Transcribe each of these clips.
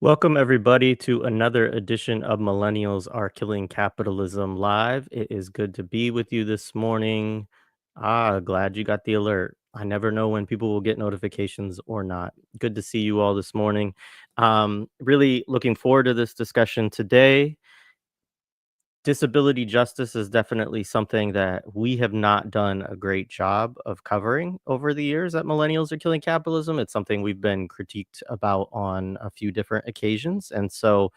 Welcome, everybody, to another edition of Millennials Are Killing Capitalism Live. It is good to be with you this morning. Glad you got the alert. I never know when people will get notifications or not. Good to see you all this morning. Really looking forward to this discussion today. Disability justice is definitely something that we have not done a great job of covering over the years at Millennials Are Killing Capitalism. It's something we've been critiqued about on a few different occasions. And so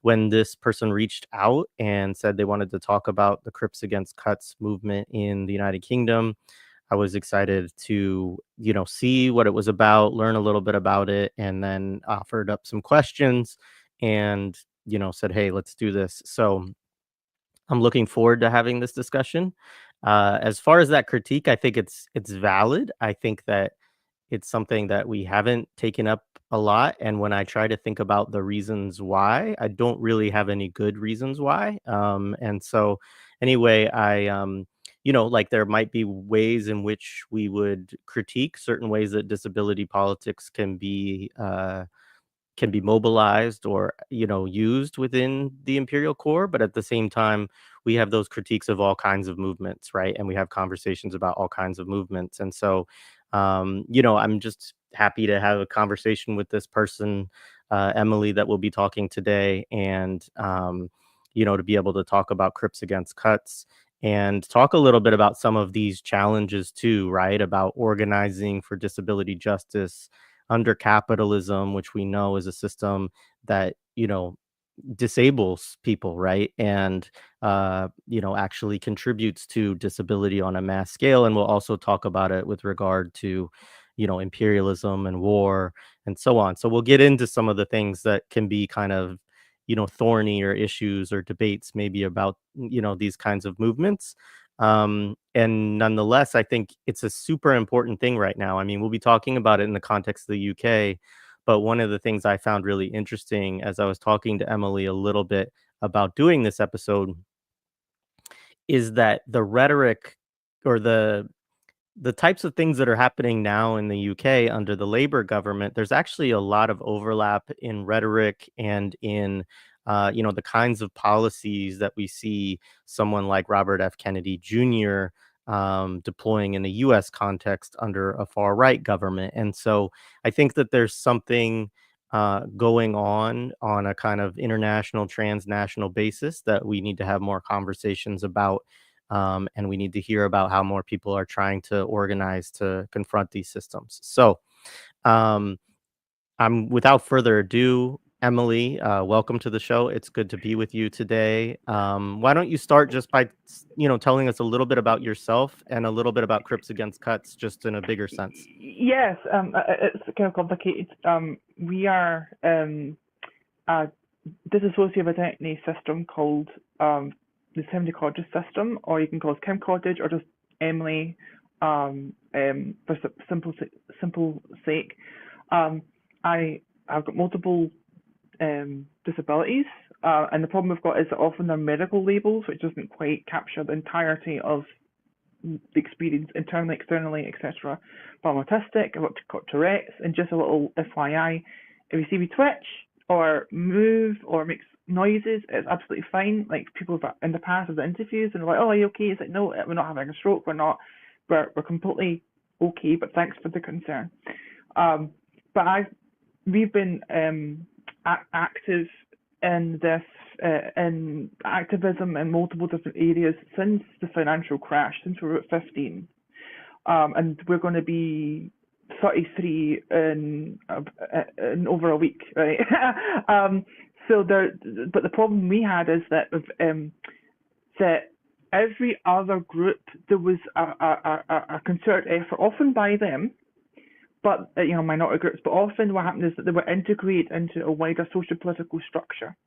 when this person reached out and said they wanted to talk about the Crips against Cuts movement in the United Kingdom, I was excited to, see what it was about, learn a little bit about it, and then offered up some questions and, said, hey, let's do this. So I'm looking forward to having this discussion. As far as that critique, I think it's valid. I think that it's something that we haven't taken up a lot, and when I try to think about the reasons why, I don't really have any good reasons why. And so, anyway, like there might be ways in which we would critique certain ways that disability politics can be mobilized or used within the imperial core, but at the same time we have those critiques of all kinds of movements, right? And we have conversations about all kinds of movements. And so I'm just happy to have a conversation with this person, Emily, that we'll be talking today, and to be able to talk about Crips against Cuts and talk a little bit about some of these challenges too, right? About organizing for disability justice under capitalism, which we know is a system that, disables people, right? And, actually contributes to disability on a mass scale. And we'll also talk about it with regard to, imperialism and war and so on. So we'll get into some of the things that can be kind of, thorny or issues or debates maybe about, these kinds of movements. And nonetheless, I think it's a super important thing right now. I mean, we'll be talking about it in the context of the UK, but one of the things I found really interesting as I was talking to Emily a little bit about doing this episode is that the rhetoric or the types of things that are happening now in the UK under the Labour government, there's actually a lot of overlap in rhetoric and in the kinds of policies that we see someone like Robert F. Kennedy Jr. Deploying in a U.S. context under a far right government. And so I think that there's something going on a kind of international, transnational basis that we need to have more conversations about. And we need to hear about how more people are trying to organize to confront these systems. So, um, I'm without further ado, Emily, welcome to the show. It's good to be with you today. Why don't you start just by, telling us a little bit about yourself and a little bit about Crips Against Cuts, just in a bigger sense. Yes, it's kind of complicated. We are disassociative identity system called the Emily Cottage system, or you can call us Kim Cottage, or just Emily, for simple sake. I've got multiple disabilities, and the problem we've got is that often they're medical labels, which doesn't quite capture the entirety of the experience internally, externally, etc. But I'm autistic, I've got Tourette's, and just a little FYI, if you see me twitch or move or make noises, it's absolutely fine. Like people have in the past of the interviews and they're like, "Oh, are you okay?" It's like, "No, we're not having a stroke. We're not. We're completely okay." But thanks for the concern. But we've been active in this in activism in multiple different areas since the financial crash, since we were at 15, and we're going to be 33 in over a week, right? So but the problem we had is that that every other group there was a concerted effort, often by them, but minority groups. But often what happened is that they were integrated into a wider social political structure.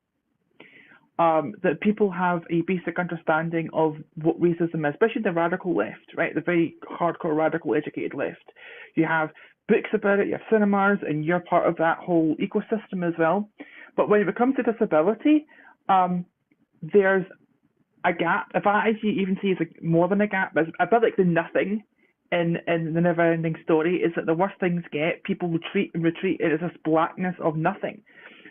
That people have a basic understanding of what racism is, especially the radical left, right? The very hardcore, radical, educated left. You have books about it, you have cinemas, and you're part of that whole ecosystem as well. But when it comes to disability, there's a gap. If I actually even see it's more than a gap, but a bit like the nothing in the never-ending story is that the worst things get, people retreat, and it's this blackness of nothing.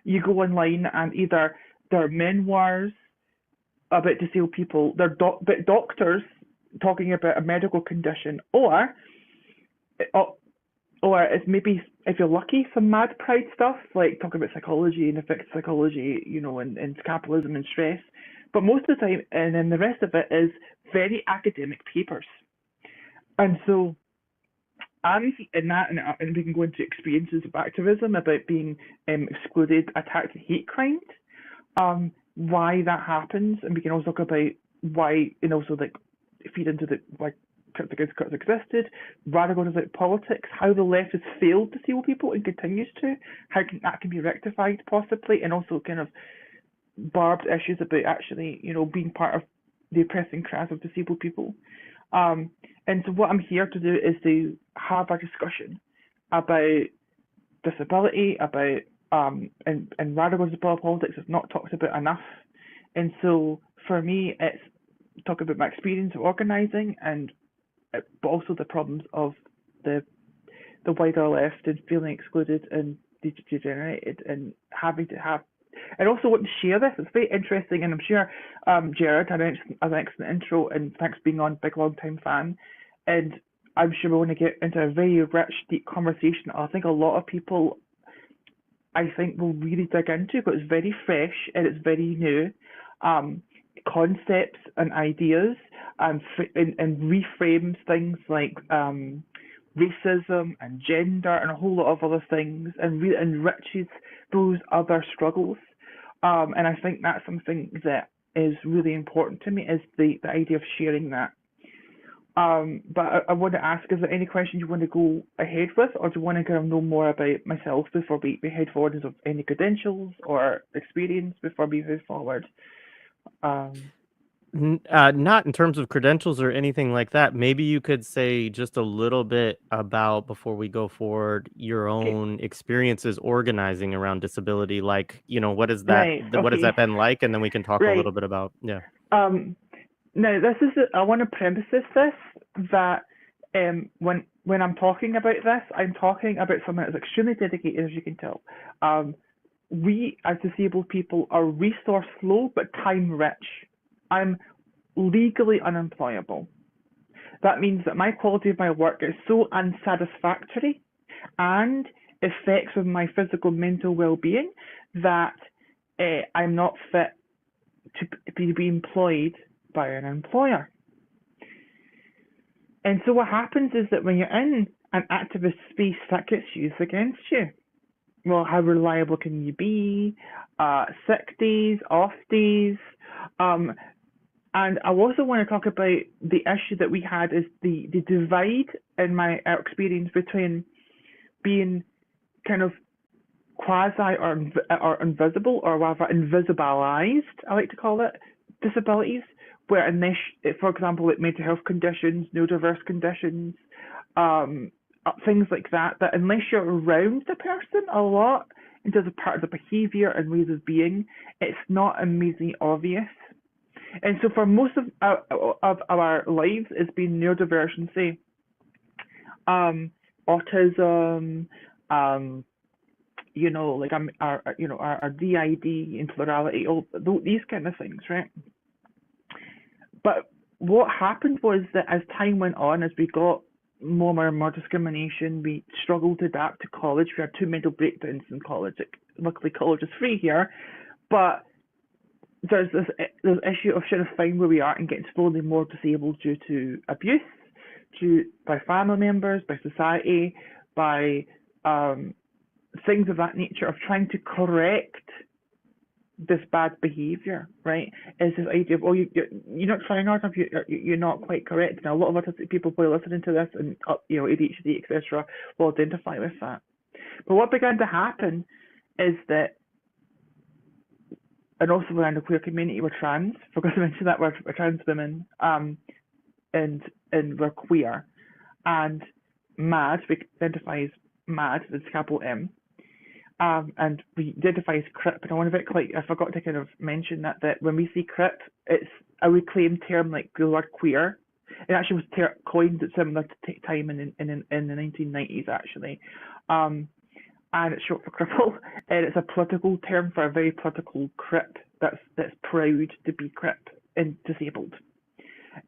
You go online and either there are memoirs about disabled people, there are doctors talking about a medical condition, or it's maybe, if you're lucky, some mad pride stuff, like talking about psychology and effects of psychology, and capitalism and stress. But most of the time, and then the rest of it is very academic papers. And so I'm in that, and we can go into experiences of activism about being excluded, attacked, hate crimes, why that happens, and we can also talk about why, and also like feed into the why Crips existed, radical politics, how the left has failed to disabled people and continues to, how that can be rectified possibly, and also kind of barbed issues about actually, being part of the oppressing class of disabled people. And so what I'm here to do is to have a discussion about disability, about and radical disability politics is not talked about enough. And so for me, it's talk about my experience of organising, but also the problems of the wider left and feeling excluded and degenerated and having to have, and also want to share this. It's very interesting, and I'm sure Jared had an excellent intro, and thanks for being on, big long time fan. And I'm sure we want to get into a very rich, deep conversation. I think a lot of people, will really dig into, because it's very fresh and it's very new. Concepts and ideas, and reframes things like racism and gender and a whole lot of other things, and really enriches those other struggles. And I think that's something that is really important to me, is the idea of sharing that. But I want to ask, is there any questions you want to go ahead with, or do you want to kind of know more about myself before we head forward? Is there any credentials or experience before we move forward? Not in terms of credentials or anything like that. Maybe you could say just a little bit about, before we go forward, your Okay. own experiences organizing around disability. Like, what is that? Right. What has Okay. that been like? And then we can talk a Right. little bit about, yeah. Now this is I want to premise this that when I'm talking about this, I'm talking about someone that's extremely dedicated, as you can tell. We as disabled people are resource low but time rich. I'm legally unemployable. That means that my quality of my work is so unsatisfactory and affects with my physical mental well-being that I'm not fit to be employed by an employer. And so what happens is that when you're in an activist space, that gets used against you. Well, how reliable can you be? Sick days, off days. And I also want to talk about the issue that we had, is the divide in my experience between being kind of quasi or invisible, or rather invisibilized, I like to call it, disabilities, where unless, for example, like mental health conditions, neurodiverse conditions, things like that, that unless you're around the person a lot in terms of part of the behaviour and ways of being, it's not amazingly obvious. And so for most of our lives, it's been neurodivergency, autism, like our DID and plurality, all these kind of things, right? But what happened was that as time went on, as we got more discrimination, we struggled to adapt to college. We had 2 mental breakdowns in college. Luckily, college is free here, but there's this issue of trying to find where we are and getting slowly more disabled due to abuse, by family members, by society, by things of that nature, of trying to correct this bad behaviour, right? Is this idea of, you're not trying hard enough, you're not quite correct. Now, a lot of autistic people probably listening to this, and ADHD, etc., will identify with that. But what began to happen is that, and also around the queer community, we're trans. Forgot to mention that we're trans women, and we're queer, and MAD. We identify as MAD, that's capital M, and we identify as Crip. And I want to be clear, I forgot to kind of mention that when we say Crip, it's a reclaimed term, like the word queer. It actually was coined at similar time in the 1990s, actually. and it's short for cripple, and it's a political term for a very political Crip that's proud to be Crip and disabled.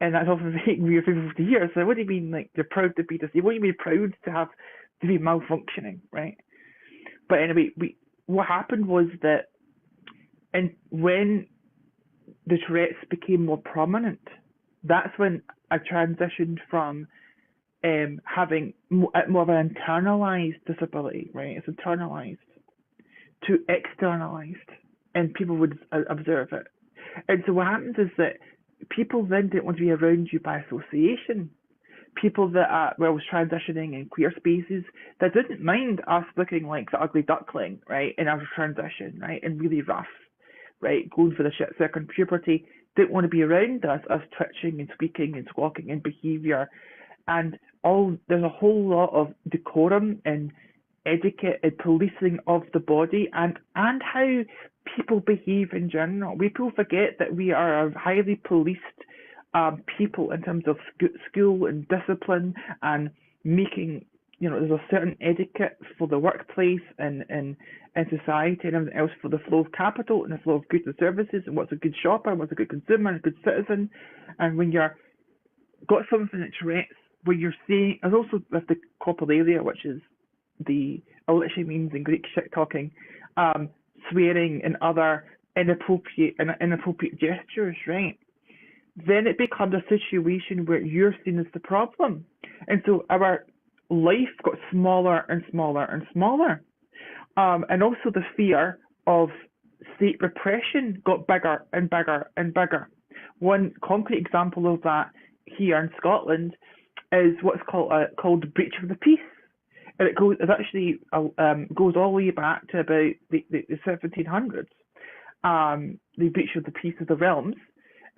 And that's often making weird people to hear. So what do you mean, like, you're proud to be disabled? What do you mean proud to be malfunctioning, right? But anyway, what happened was that, and when the Tourette's became more prominent, that's when I transitioned from having more of an internalized disability, right? It's internalized to externalized, and people would observe it. And so what happens is that people then didn't want to be around you by association. People that was transitioning in queer spaces that didn't mind us looking like the ugly duckling, right, in our transition, right, and really rough, right, going for the shit second puberty, didn't want to be around us twitching and squeaking and squawking and behaviour. And there's a whole lot of decorum and etiquette and policing of the body and how people behave in general. People forget that we are a highly policed people in terms of school and discipline and making, there's a certain etiquette for the workplace and society and everything else for the flow of capital and the flow of goods and services and what's a good shopper, what's a good consumer and a good citizen. And when you're got something that Tourette's, where you're saying, there's also with the coprolalia, which is it literally means in Greek shit talking, swearing and other inappropriate gestures, right? Then it becomes a situation where you're seen as the problem. And so our life got smaller and smaller and smaller. And also the fear of state repression got bigger and bigger and bigger. One concrete example of that here in Scotland is what's called breach of the peace. And it actually goes all the way back to about the 1700s. The breach of the peace of the realms.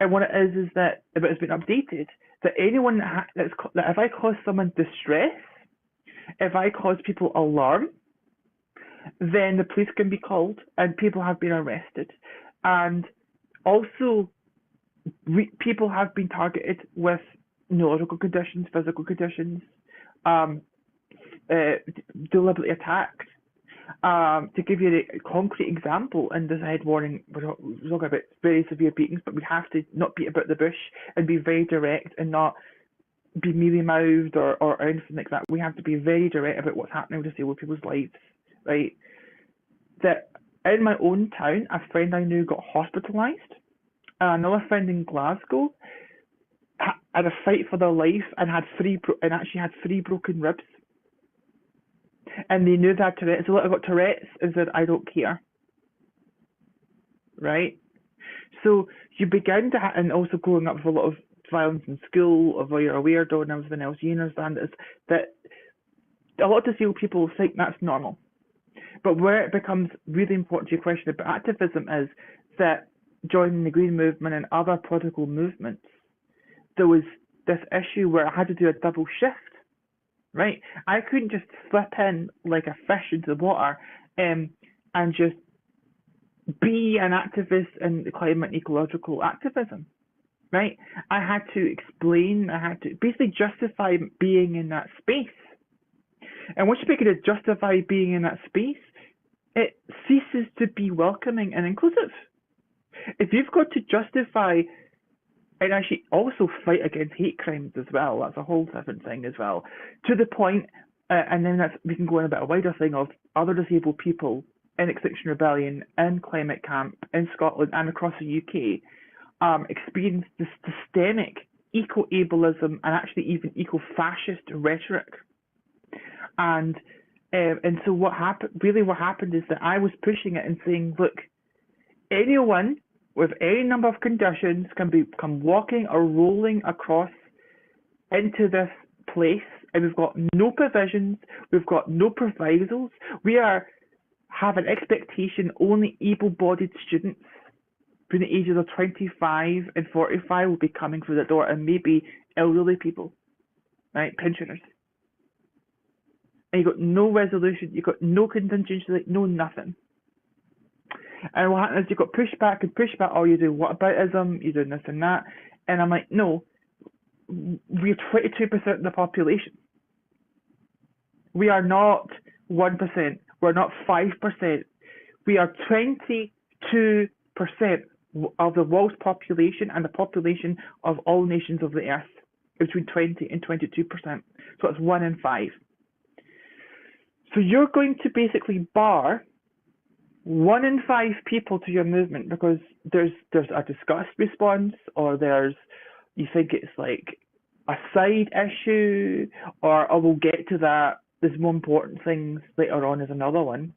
And what it is that, if it's been updated, that anyone that if I cause someone distress, if I cause people alarm, then the police can be called and people have been arrested. And also, people have been targeted with neurological conditions, physical conditions, deliberately attacked. To give you a concrete example, in this head warning, we're talking about very severe beatings, but we have to not beat about the bush and be very direct and not be mealy-mouthed or anything like that. We have to be very direct about what's happening with disabled people's lives, right? That in my own town, a friend I knew got hospitalised. Another friend in Glasgow had a fight for their life and actually had 3 broken ribs. And they knew that Tourette's. So I got Tourette's and said, I don't care. Right? So you begin to, and also growing up with a lot of violence in school, of where you're a weirdo and everything else, you understand is that a lot of disabled people think that's normal. But where it becomes really important to your question about activism is that joining the Green Movement and other political movements, there was this issue where I had to do a double shift. Right, I couldn't just slip in like a fish into the water, and just be an activist in the climate and ecological activism. Right, I had to explain. I had to basically justify being in that space. And once you begin to justify being in that space, it ceases to be welcoming and inclusive. If you've got to justify and actually also fight against hate crimes as well. That's a whole different thing as well. To the point, and then we can go on a bit of a wider thing of other disabled people in Extinction Rebellion, in climate camp, in Scotland and across the UK, experience this systemic eco-ableism and actually even eco-fascist rhetoric. And so what happened is that I was pushing it and saying, look, anyone with any number of conditions can come walking or rolling across into this place, and we've got no provisions, we've got no provisos. We have an expectation only able-bodied students between the ages of 25 and 45 will be coming through the door, and maybe elderly people, right, pensioners. And you've got no resolution, you've got no contingency, no nothing. And what happens is you've got pushback and pushback, oh, you're doing whataboutism, you're doing this and that. And I'm like, no, we're 22% of the population. We are not 1%. We're not 5%. We are 22% of the world's population and the population of all nations of the earth, between 20 and 22%. So it's 1 in 5. So you're going to basically bar 1 in 5 people to your movement because there's a disgust response, or you think it's like a side issue, or we'll get to that, there's more important things later on is another one.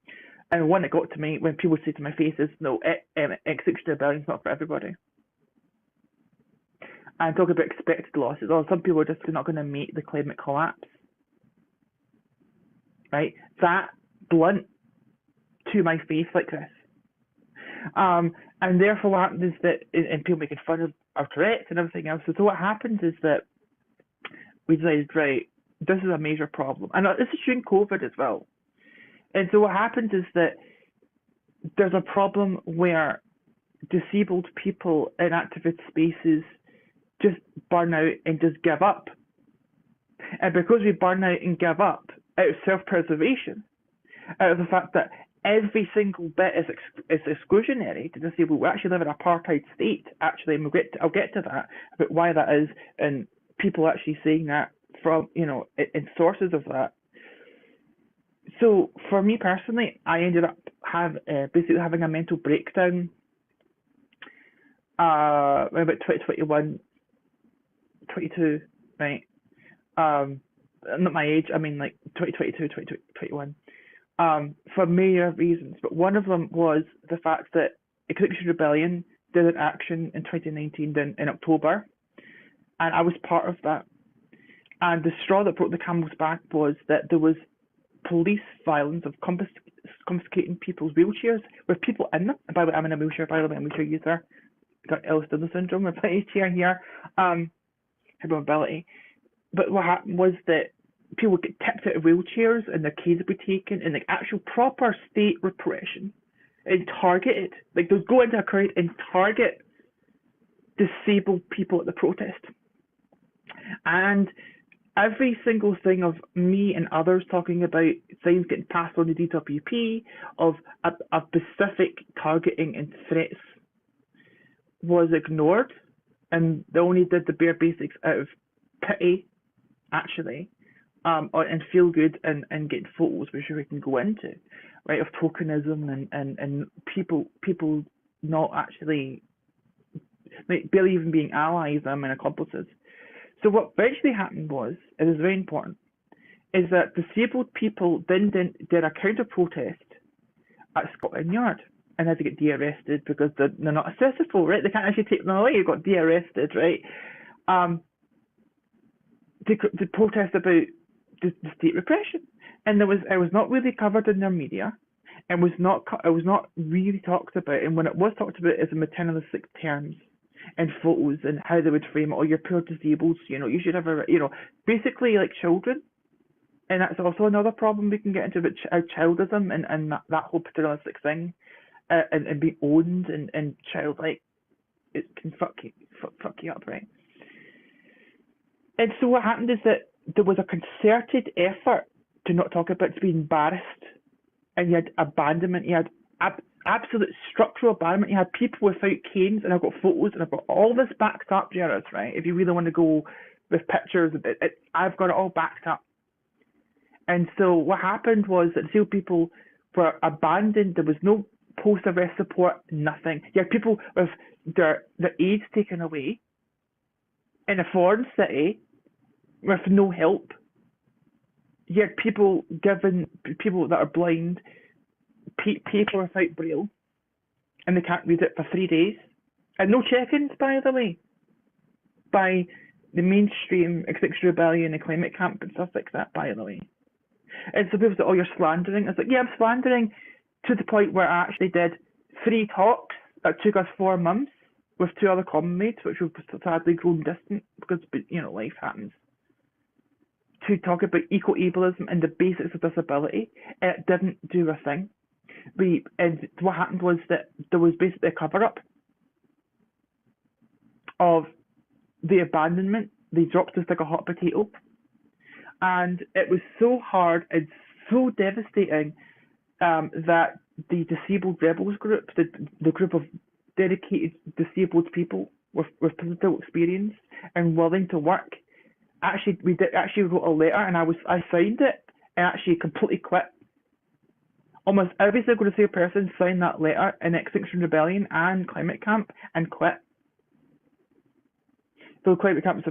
And one that got to me when people say to my face is, no, exclusion rebellion is not for everybody. And talk about expected losses, or some people are just not going to make the climate collapse. Right? That blunt to my face like this. And therefore what happens is that, and people making fun of our threats and everything else, so what happens is that we decided, right, this is a major problem. And this is during COVID as well. And so what happens is that there's a problem where disabled people in activist spaces just burn out and just give up. And because we burn out and give up out of self-preservation, out of the fact that every single bit is exclusionary to disabled, we actually live in an apartheid state, actually, and I'll get to that, about why that is, and people actually saying that from, in sources of that. So for me personally, I ended up basically having a mental breakdown about 2021, 22, right? Not my age, I mean like 2022, 2021, for myriad reasons. But one of them was the fact that Extinction Rebellion did an action in 2019 in October, and I was part of that. And the straw that broke the camel's back was that there was police violence of confiscating people's wheelchairs with people in them. And by the way, I'm in a wheelchair, by the way, I'm a wheelchair user. Got Ehlers-Danlos syndrome, with my chair here, hypermobility. But what happened was that people would get tipped out of wheelchairs and their keys would be taken, and like actual proper state repression and targeted. Like they'd go into a crowd and target disabled people at the protest. And every single thing of me and others talking about things getting passed on the DWP, of a specific targeting and threats, was ignored, and they only did the bare basics out of pity, actually, and feel good and getting photos, which we can go into, right, of tokenism and people not actually, like, barely even being allies and accomplices. So what eventually happened was, it is very important, is that disabled people then did a counter protest at Scotland Yard, and had to get de-arrested because they're not accessible, right? They can't actually take them away. You got de-arrested, right? To protest about the state repression, and it was not really covered in their media, and it was not really talked about. And when it was talked about, it's in maternalistic terms and photos and how they would frame it. Oh, you're poor disabled, you should have a, basically like children. And that's also another problem we can get into about childism and that whole paternalistic thing, and being owned and childlike. It can fuck you up, right? And so what happened is that there was a concerted effort to not talk about, to be embarrassed, and you had abandonment, you had absolute structural abandonment, you had people without canes, and I've got photos, and I've got all this backed up, Jared, right? If you really want to go with pictures, I've got it all backed up. And so what happened was that disabled people were abandoned. There was no post-arrest support, nothing. You had people with their aids taken away in a foreign city with no help. You had people given, people that are blind, paper without braille, and they can't read it for 3 days. And no check-ins, by the way, by the mainstream Extinction Rebellion and climate camp and stuff like that, by the way. And so people say, oh, you're slandering. I was like, yeah, I'm slandering to the point where I actually did 3 talks that took us 4 months with 2 other common mates, which we've sadly grown distant because, life happens, to talk about eco-ableism and the basics of disability. And it didn't do a thing. And what happened was that there was basically a cover-up of the abandonment. They dropped us like a hot potato. And it was so hard and so devastating. that the disabled rebels group, the group of dedicated disabled people with political experience and willing to work, we actually wrote a letter, and I signed it and actually completely quit. Almost every single disabled person signed that letter in Extinction Rebellion and Climate Camp and quit. So Climate Camp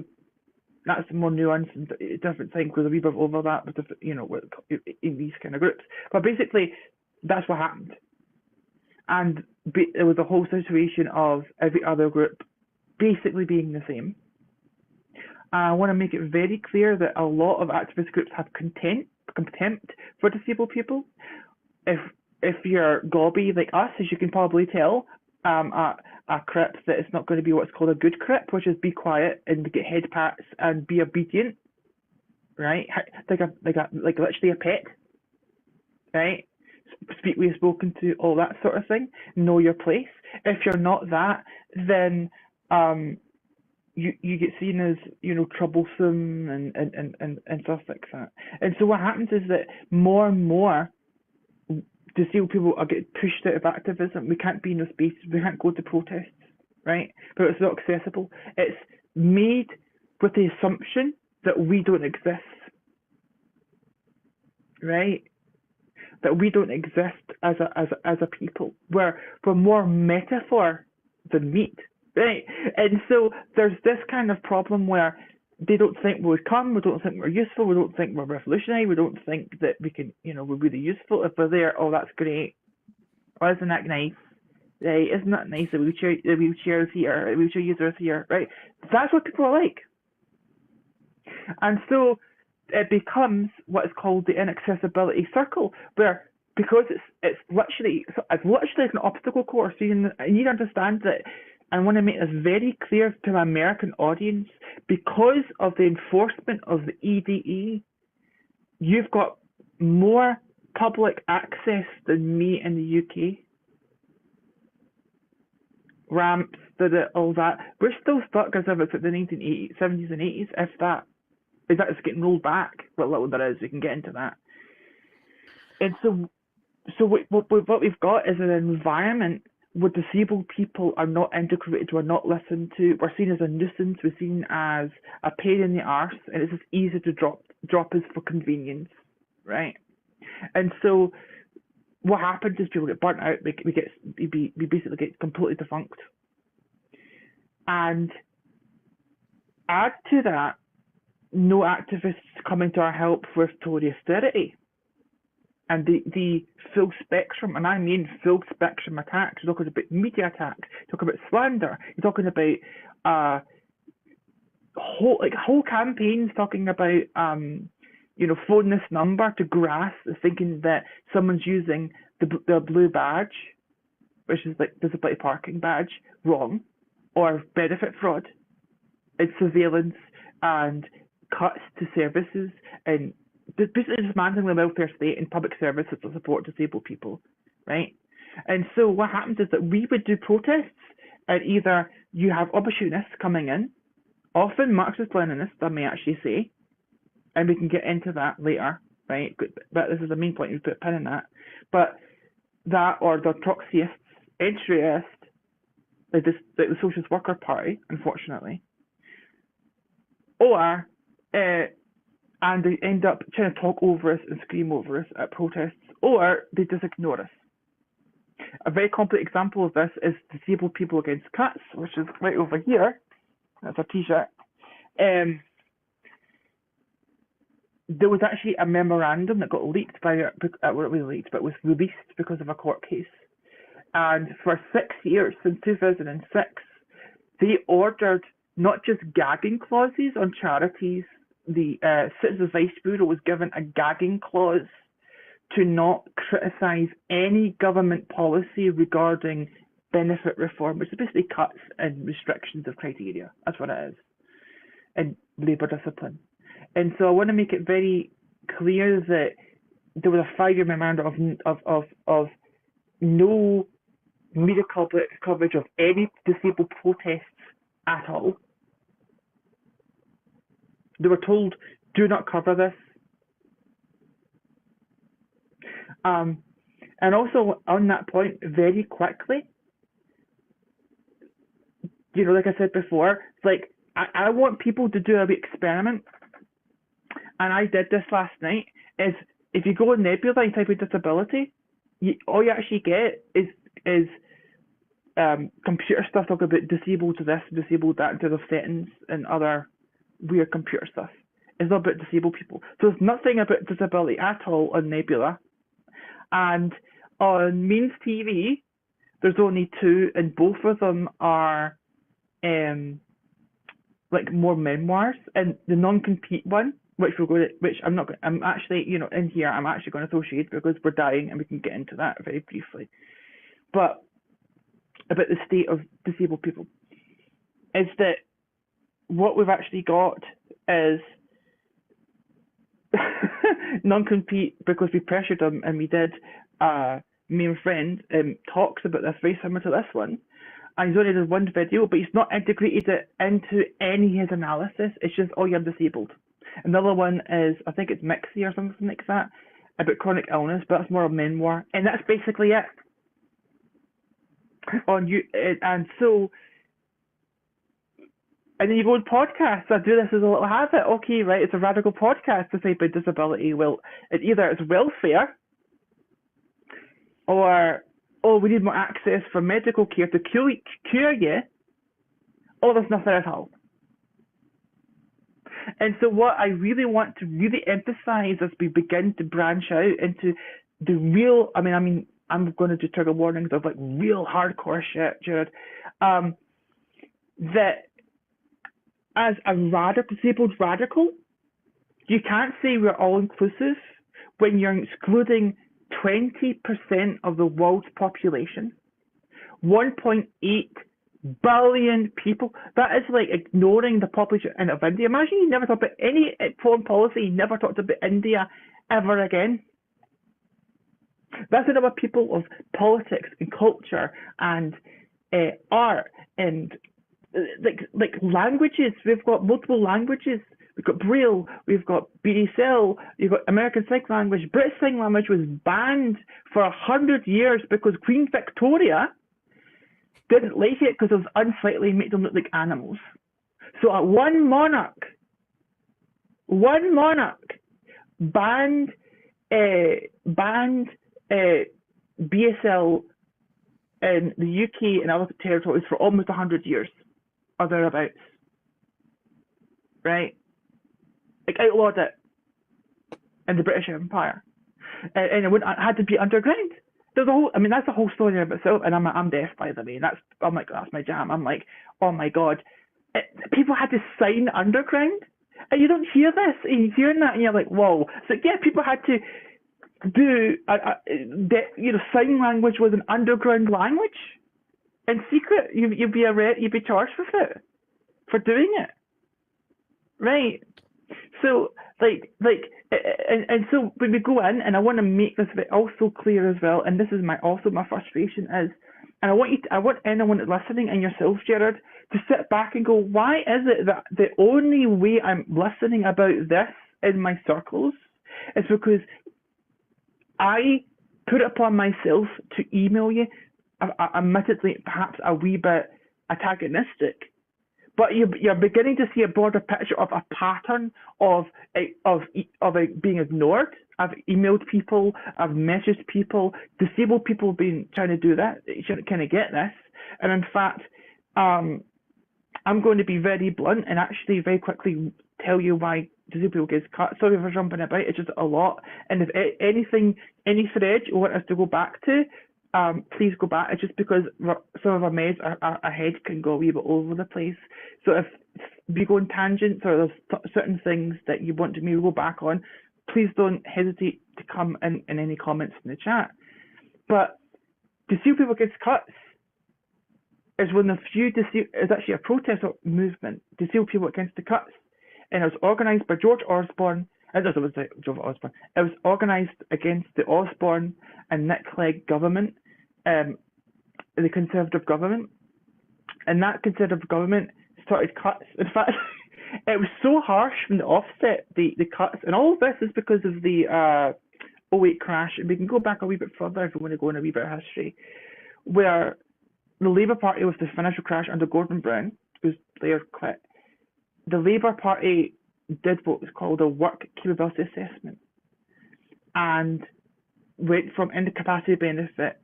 that's a more nuanced and different thing because a wee bit of overlap with in these kind of groups. But basically, that's what happened, and there was a whole situation of every other group basically being the same. I want to make it very clear that a lot of activist groups have contempt for disabled people. If you're gobby like us, as you can probably tell, a Crip, that it's not going to be what's called a good Crip, which is be quiet and get head pats and be obedient, right? Like literally a pet, right? Speak when you're spoken to, all that sort of thing. Know your place. If you're not that, then you get seen as troublesome and stuff like that. And so what happens is that more and more disabled people are getting pushed out of activism. We can't be in those spaces. We can't go to protests, right? But it's not accessible. It's made with the assumption that we don't exist, right? That we don't exist as a people. We're more metaphor than meat, right? And so there's this kind of problem where they don't think we'll come, we don't think we're useful, we don't think we're revolutionary, we don't think that we can, we're really useful. If we're there, oh, that's great. Oh, isn't that nice? Right? Isn't that nice? The wheelchair is here, the wheelchair user is here, right? That's what people are like. And so it becomes what is called the inaccessibility circle, where because it's literally an obstacle course, so you need to understand that. I want to make this very clear to my American audience. Because of the enforcement of the EDE, you've got more public access than me in the UK. Ramps, all that. We're still stuck as if it's at the 1970s and 80s, if that. Is that it's getting rolled back? What little there is, we can get into that. And so what we've got is an environment where disabled people are not integrated, we're not listened to, we're seen as a nuisance, we're seen as a pain in the arse, and it's just easy to drop us for convenience, right? And so what happens is people get burnt out, we basically get completely defunct. And add to that, no activists coming to our help with Tory austerity. And the full spectrum, and I mean full spectrum attacks. You're talking about media attacks, you're talking about slander, you're talking about whole campaigns talking about phone this number to grasp, thinking that someone's using the blue badge, which is like disability parking badge, wrong, or benefit fraud. It's surveillance and cuts to services and basically dismantling the welfare state and public services to support disabled people, right? And so what happens is that we would do protests, and either you have opportunists coming in, often Marxist-Leninists, I may actually say, and we can get into that later, right? But this is the main point, you put a pin in that. But that, or the Trotskyists, entryist, like the Socialist Worker Party, unfortunately, or and they end up trying to talk over us and scream over us at protests, or they just ignore us. A very complete example of this is Disabled People Against Cuts, which is right over here. That's a t-shirt. There was actually a memorandum that got leaked but was released because of a court case. And for 6 years, since 2006, they ordered not just gagging clauses on charities. The Citizens Advice Bureau was given a gagging clause to not criticise any government policy regarding benefit reform, which is basically cuts and restrictions of criteria. That's what it is, and labour discipline. And so I want to make it very clear that there was a 5-year memorandum of no media coverage of any disabled protests at all. They were told, do not cover this. And also on that point, very quickly, like I said before, it's like I want people to do a wee experiment, and I did this last night. Is if you go on Nebula and type in disability, all you actually get is computer stuff talking about disabled to this, disabled that, in terms of settings and other weird computer stuff. It's not about disabled people. So there's nothing about disability at all on Nebula. And on Means TV, there's only two, and both of them are like more memoirs. And the non-compete one, which I'm actually, in here, I'm actually going to associate because we're dying, and we can get into that very briefly. But about the state of disabled people is that what we've actually got is non-compete because we pressured him, and we did. Me and friend talks about this very similar to this one, and he's only did one video, but he's not integrated it into any of his analysis. It's just, oh, you're disabled. Another one is, I think it's Mixie or something like that, about chronic illness, but it's more a memoir, and that's basically it. And then you go on podcasts. I do this as a little habit. Okay, right, it's a radical podcast to say about disability. Well, either it's welfare, or, oh, we need more access for medical care to cure you, or there's nothing at all. And so what I really want to really emphasize as we begin to branch out into the real, I mean, I'm going to do trigger warnings of like real hardcore shit, Jared, that as a disabled radical, you can't say we're all inclusive when you're excluding 20% of the world's population, 1.8 billion people. That is like ignoring the population of India. Imagine you never talked about any foreign policy, you never talked about India ever again. That's about people of politics and culture and art and like languages. We've got multiple languages. We've got Braille, we've got BDSL, you've got American Sign Language. British Sign Language was banned for 100 years because Queen Victoria didn't like it because it was unsightly, made them look like animals. So one monarch banned BSL in the UK and other territories for almost 100 years or thereabouts. Right? Like outlawed it in the British Empire. And it had to be underground. There's a whole, that's a whole story in itself, and I'm deaf, by the way. I'm like, that's my jam. I'm like, oh my god, people had to sign underground, and you don't hear this, and you're hearing that, and you're like, whoa. It's like, yeah, people had to do, sign language was an underground language, in secret. You'd be charged with it for doing it, right? So and so when we go in, and I want to make this also clear as well, and this is my frustration is, and I want anyone listening and yourself, Gerard, to sit back and go, why is it that the only way I'm listening about this in my circles is because I put it upon myself to email you, admittedly perhaps a wee bit antagonistic, but you're beginning to see a broader picture of a pattern of being ignored. I've emailed people, I've messaged people, disabled people have been trying to do that. You shouldn't kind of get this. And in fact, I'm going to be very blunt and actually very quickly tell you why disabled people gets cut. Sorry for jumping about, it's just a lot. And if any thread you want us to go back to, please go back. It's just because some of our meds, our head can go a wee bit all over the place. So if we go on tangents or there's certain things that you want me to go back on, please don't hesitate to come in any comments in the chat. But disabled people gets cuts is one of the few is actually a protest movement, disabled people against the cuts. And it was organised by George Osborne. It was organised against the Osborne and Nick Clegg government, the Conservative government. And that Conservative government started cuts. In fact, it was so harsh from the offset, the cuts. And all of this is because of the '08 crash, and we can go back a wee bit further if we want to go in a wee bit of history, where the Labour Party, with the financial crash under Gordon Brown, whose Blair quit, the Labour Party did what was called a work capability assessment and went from incapacity benefit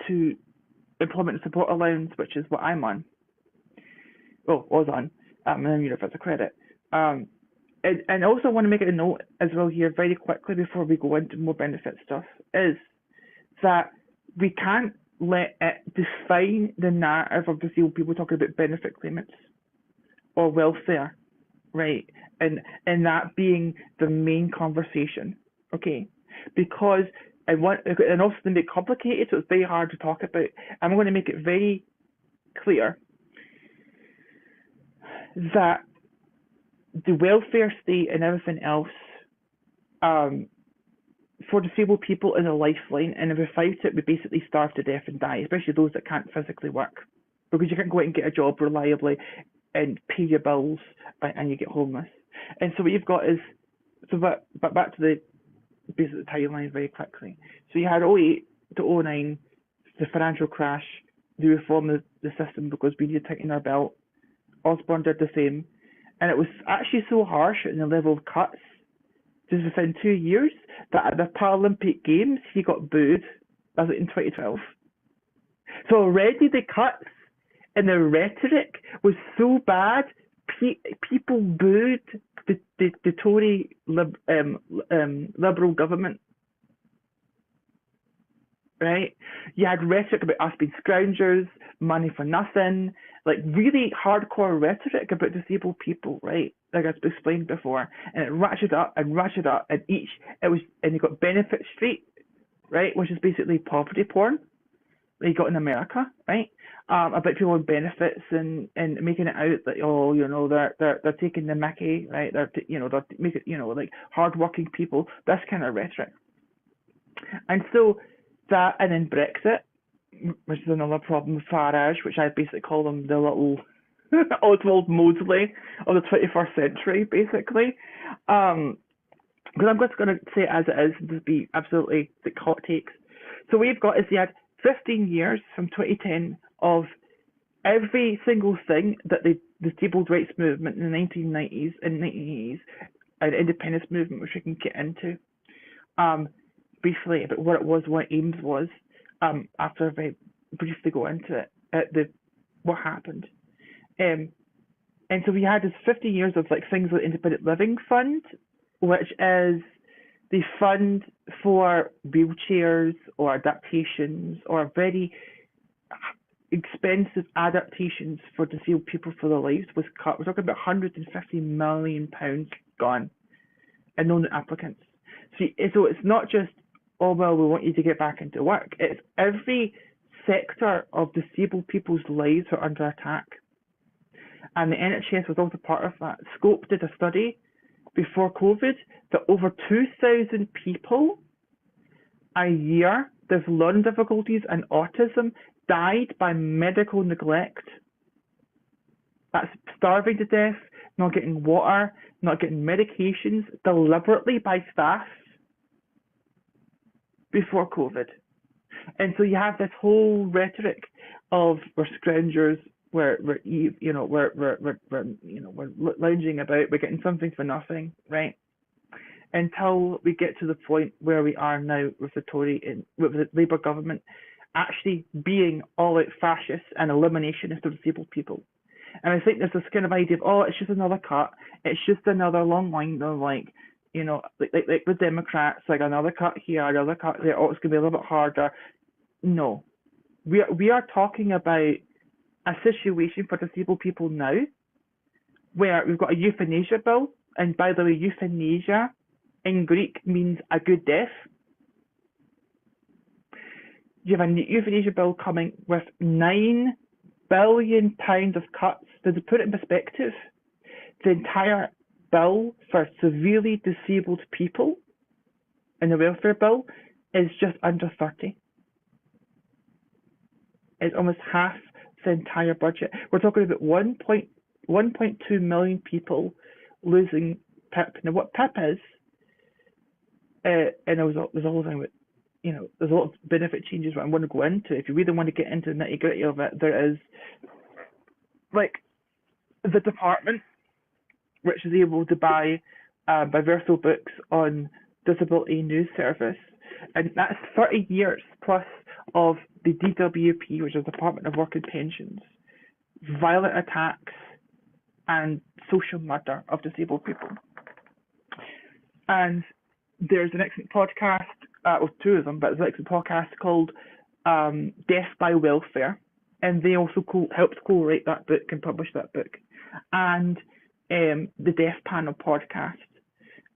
to employment support allowance, which is what I'm on. Well, was on. And then if it's a credit. And also want to make it a note as well here very quickly before we go into more benefit stuff, is that we can't let it define the narrative of disabled people talking about benefit claimants or welfare, right? And that being the main conversation, okay? Because and also to make it complicated, so it's very hard to talk about. I'm going to make it very clear that the welfare state and everything else for disabled people is a lifeline, and if without it, we basically starve to death and die, especially those that can't physically work, because you can't go out and get a job reliably and pay your bills and you get homeless. And so what you've got is, but back to the basic timeline very quickly. So you had '08 to '09, the financial crash, they reformed the system because we needed to tighten our belt. Osborne did the same. And it was actually so harsh in the level of cuts, just within 2 years, that at the Paralympic Games, he got booed. That was in 2012. So already the cuts and the rhetoric was so bad, people booed the Tory Liberal government. Right? You had rhetoric about us being scroungers, money for nothing, like really hardcore rhetoric about disabled people, right? Like I've explained before, and it ratcheted up, and you got Benefit Street, right, which is basically poverty porn that you got in America, right? About people on benefits and making it out that they're taking the Mickey, right? They're making like hardworking people, this kind of rhetoric, and so that, and then Brexit, which is another problem with Farage, which I basically call them the little Oswald Mosley of the 21st century, basically. Because I'm just going to say it as it is and just be absolutely the hot takes. So what you've got is you had 15 years from 2010 of every single thing that the disabled rights movement in the 1990s and 1980s and independence movement, which we can get into, briefly about what it was, what aims was, after I very briefly go into it, what happened. And so we had this 50 years of like things like Independent Living Fund, which is the fund for wheelchairs or adaptations or very expensive adaptations for disabled people for their lives was cut. We're talking about £150 million gone and no new applicants. So it's not just, oh, well, we want you to get back into work. It's every sector of disabled people's lives are under attack. And the NHS was also part of that. Scope did a study before COVID that over 2,000 people a year with learning difficulties and autism died by medical neglect. That's starving to death, not getting water, not getting medications, deliberately by staff before COVID. And so you have this whole rhetoric of we're scroungers, we're lounging about, we're getting something for nothing, right? Until we get to the point where we are now with with the Labour government actually being all out fascists and eliminationist of disabled people. And I think there's this kind of idea of, oh, it's just another cut, it's just another long line of like with Democrats, like another cut here, another cut there, oh, it's going to be a little bit harder. No. We are talking about a situation for disabled people now where we've got a euthanasia bill, and by the way, euthanasia in Greek means a good death. You have a euthanasia bill coming with £9 billion of cuts. To put it in perspective, the entire bill for severely disabled people in the welfare bill is just under 30. It's almost half the entire budget. We're talking about 1.2 million people losing PIP. Now, what PIP is and there's a whole thing with, there's a lot of benefit changes that I want to go into. If you really want to get into the nitty gritty of it, there is like the department, which is able to buy biversal books on disability news service, and that's 30 years plus of the DWP, which is the Department of Work and Pensions, violent attacks and social murder of disabled people. And there's an excellent podcast, well, two of them, but there's an excellent podcast called Death by Welfare, and they also helped co-write that book and publish that book. And the Death Panel podcast,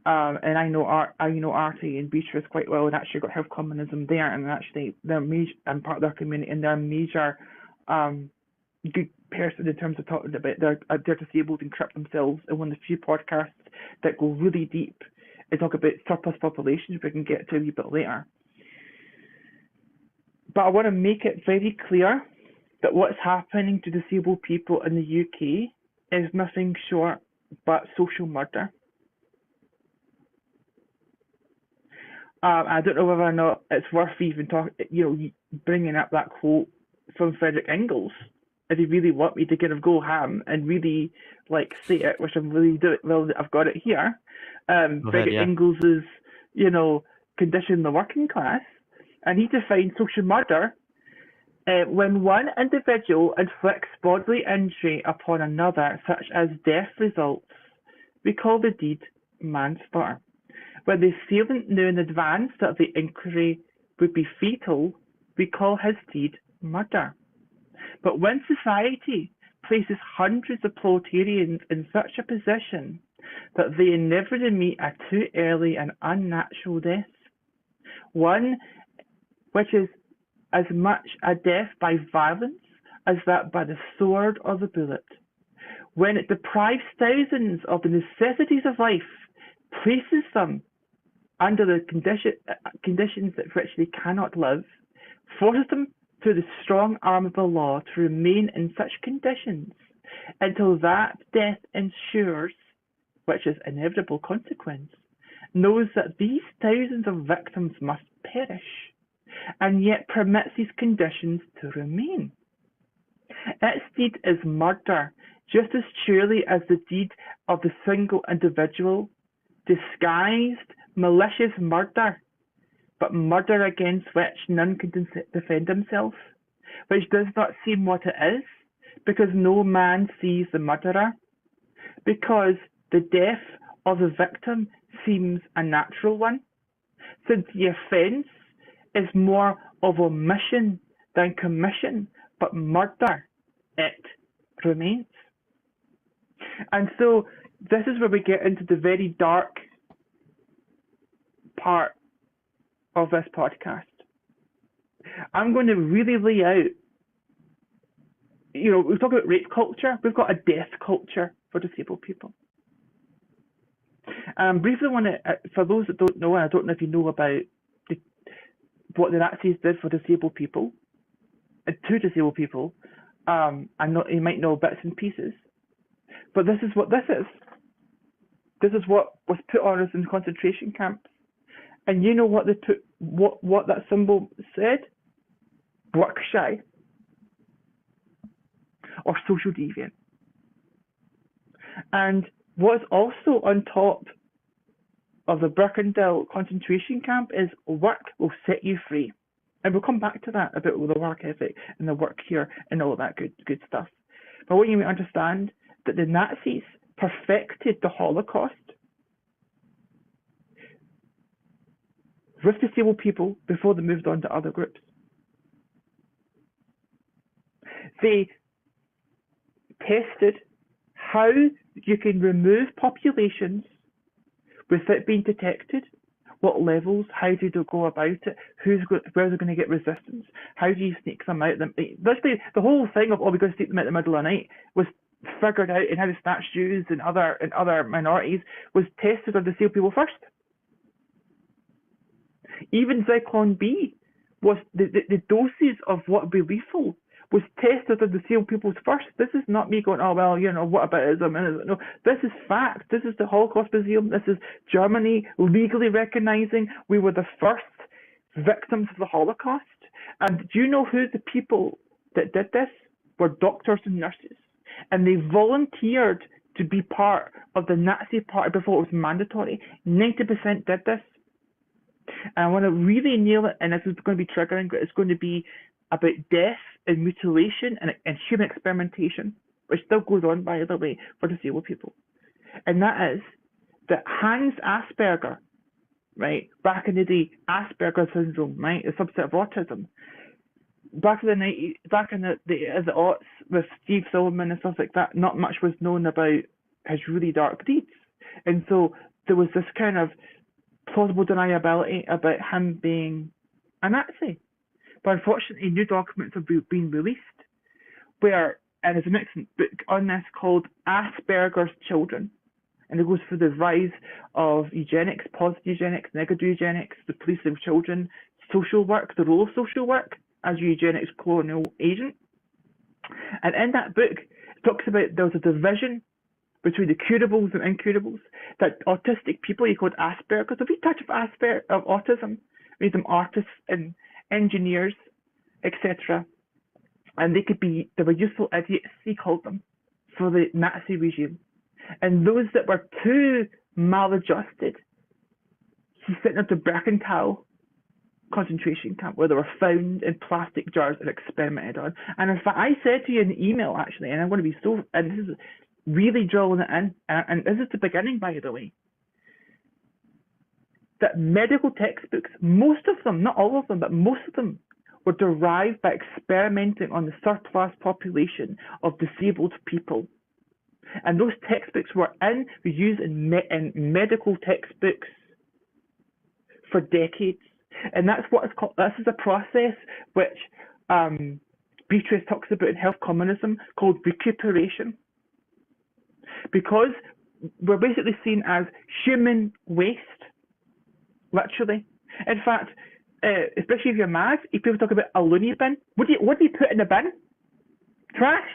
and I know Artie and Beatrice quite well, and actually got Health Communism there, and actually they're major and part of their community, and they're a major good person in terms of talking about they're disabled and Crip themselves, and one of the few podcasts that go really deep and talk about surplus populations, which we can get to a wee bit later. But I want to make it very clear that what's happening to disabled people in the UK is nothing short but social murder. I don't know whether or not it's worth even bringing up that quote from Frederick Engels. If you really want me to kind of go ham and really say it, which I'm really doing, well, I've got it here. Frederick Engels's, condition the working class, and he defined social murder when one individual inflicts bodily injury upon another, such as death results. We call the deed manslaughter. When the assailant knew in advance that the inquiry would be fatal, we call his deed murder. But when society places hundreds of proletarians in such a position that they inevitably meet a too early and unnatural death, one which is as much a death by violence as that by the sword or the bullet, when it deprives thousands of the necessities of life, places them under the conditions that which they cannot live, forces them through the strong arm of the law to remain in such conditions until that death ensures, which is inevitable consequence, knows that these thousands of victims must perish, and yet permits these conditions to remain. Its deed is murder, just as surely as the deed of the single individual, disguised, malicious murder, but murder against which none can defend himself, which does not seem what it is, because no man sees the murderer, because the death of the victim seems a natural one, since the offence is more of omission than commission, but murder, it remains. And so this is where we get into the very dark part of this podcast. I'm going to really lay out, we talk about rape culture, we've got a death culture for disabled people. Briefly want to, for those that don't know, and I don't know if you know about what the Nazis did for disabled people, to disabled people, you might know bits and pieces, but this is what this is. This is what was put on us in concentration camps. And you know what they put, what that symbol said? Work shy or social deviant. And what's also on top of the Birkenau concentration camp is work will set you free. And we'll come back to that about the work ethic and the work here and all that good stuff. But what you may understand that the Nazis perfected the Holocaust with disabled people before they moved on to other groups. They tested how you can remove populations without being detected, what levels, how do you go about it, where's they're going to get resistance, how do you sneak them out. Literally, the whole thing of, we're going to sneak them out in the middle of the night was figured out, and how to snatch Jews and other minorities was tested on disabled people first. Even Zyklon B was the doses of what would be lethal was tested on disabled peoples first. This is not me going, oh, well, you know, what aboutism? No, this is fact. This is the Holocaust Museum. This is Germany legally recognizing we were the first victims of the Holocaust. And do you know who the people that did this were? Doctors and nurses. And they volunteered to be part of the Nazi Party before it was mandatory. 90% did this. And I want to really nail it, and this is going to be triggering, but it's going to be about death and mutilation and human experimentation, which still goes on, by the way, for disabled people. And that is that Hans Asperger, right, back in the day, Asperger syndrome, right, a subset of autism, back in the 90s, back in the aughts with Steve Silverman and stuff like that, not much was known about his really dark deeds. And so there was this kind of plausible deniability about him being a Nazi. But unfortunately, new documents have been released where, and there's an excellent book on this called Asperger's Children. And it goes through the rise of eugenics, positive eugenics, negative eugenics, the policing of children, social work, the role of social work as a eugenics colonial agent. And in that book, it talks about there was a division between the curables and incurables, that autistic people, you called Asperger's, a wee touch of autism, made them artists and engineers, etc. And they were useful idiots, he called them, for the Nazi regime. And those that were too maladjusted, he sent them to Birkenau concentration camp, where they were found in plastic jars and experimented on. And in fact, I said to you in the email, actually, and I'm going to be so, and this is really drilling it in, and this is the beginning, by the way, that medical textbooks, most of them, not all of them, but most of them, were derived by experimenting on the surplus population of disabled people. And those textbooks were used in medical textbooks for decades. And that's what it's called. This is a process which Beatrice talks about in health communism called recuperation. Because we're basically seen as human waste, literally. In fact, especially if you're mad, if people talk about a loony bin, what do you put in the bin? Trash.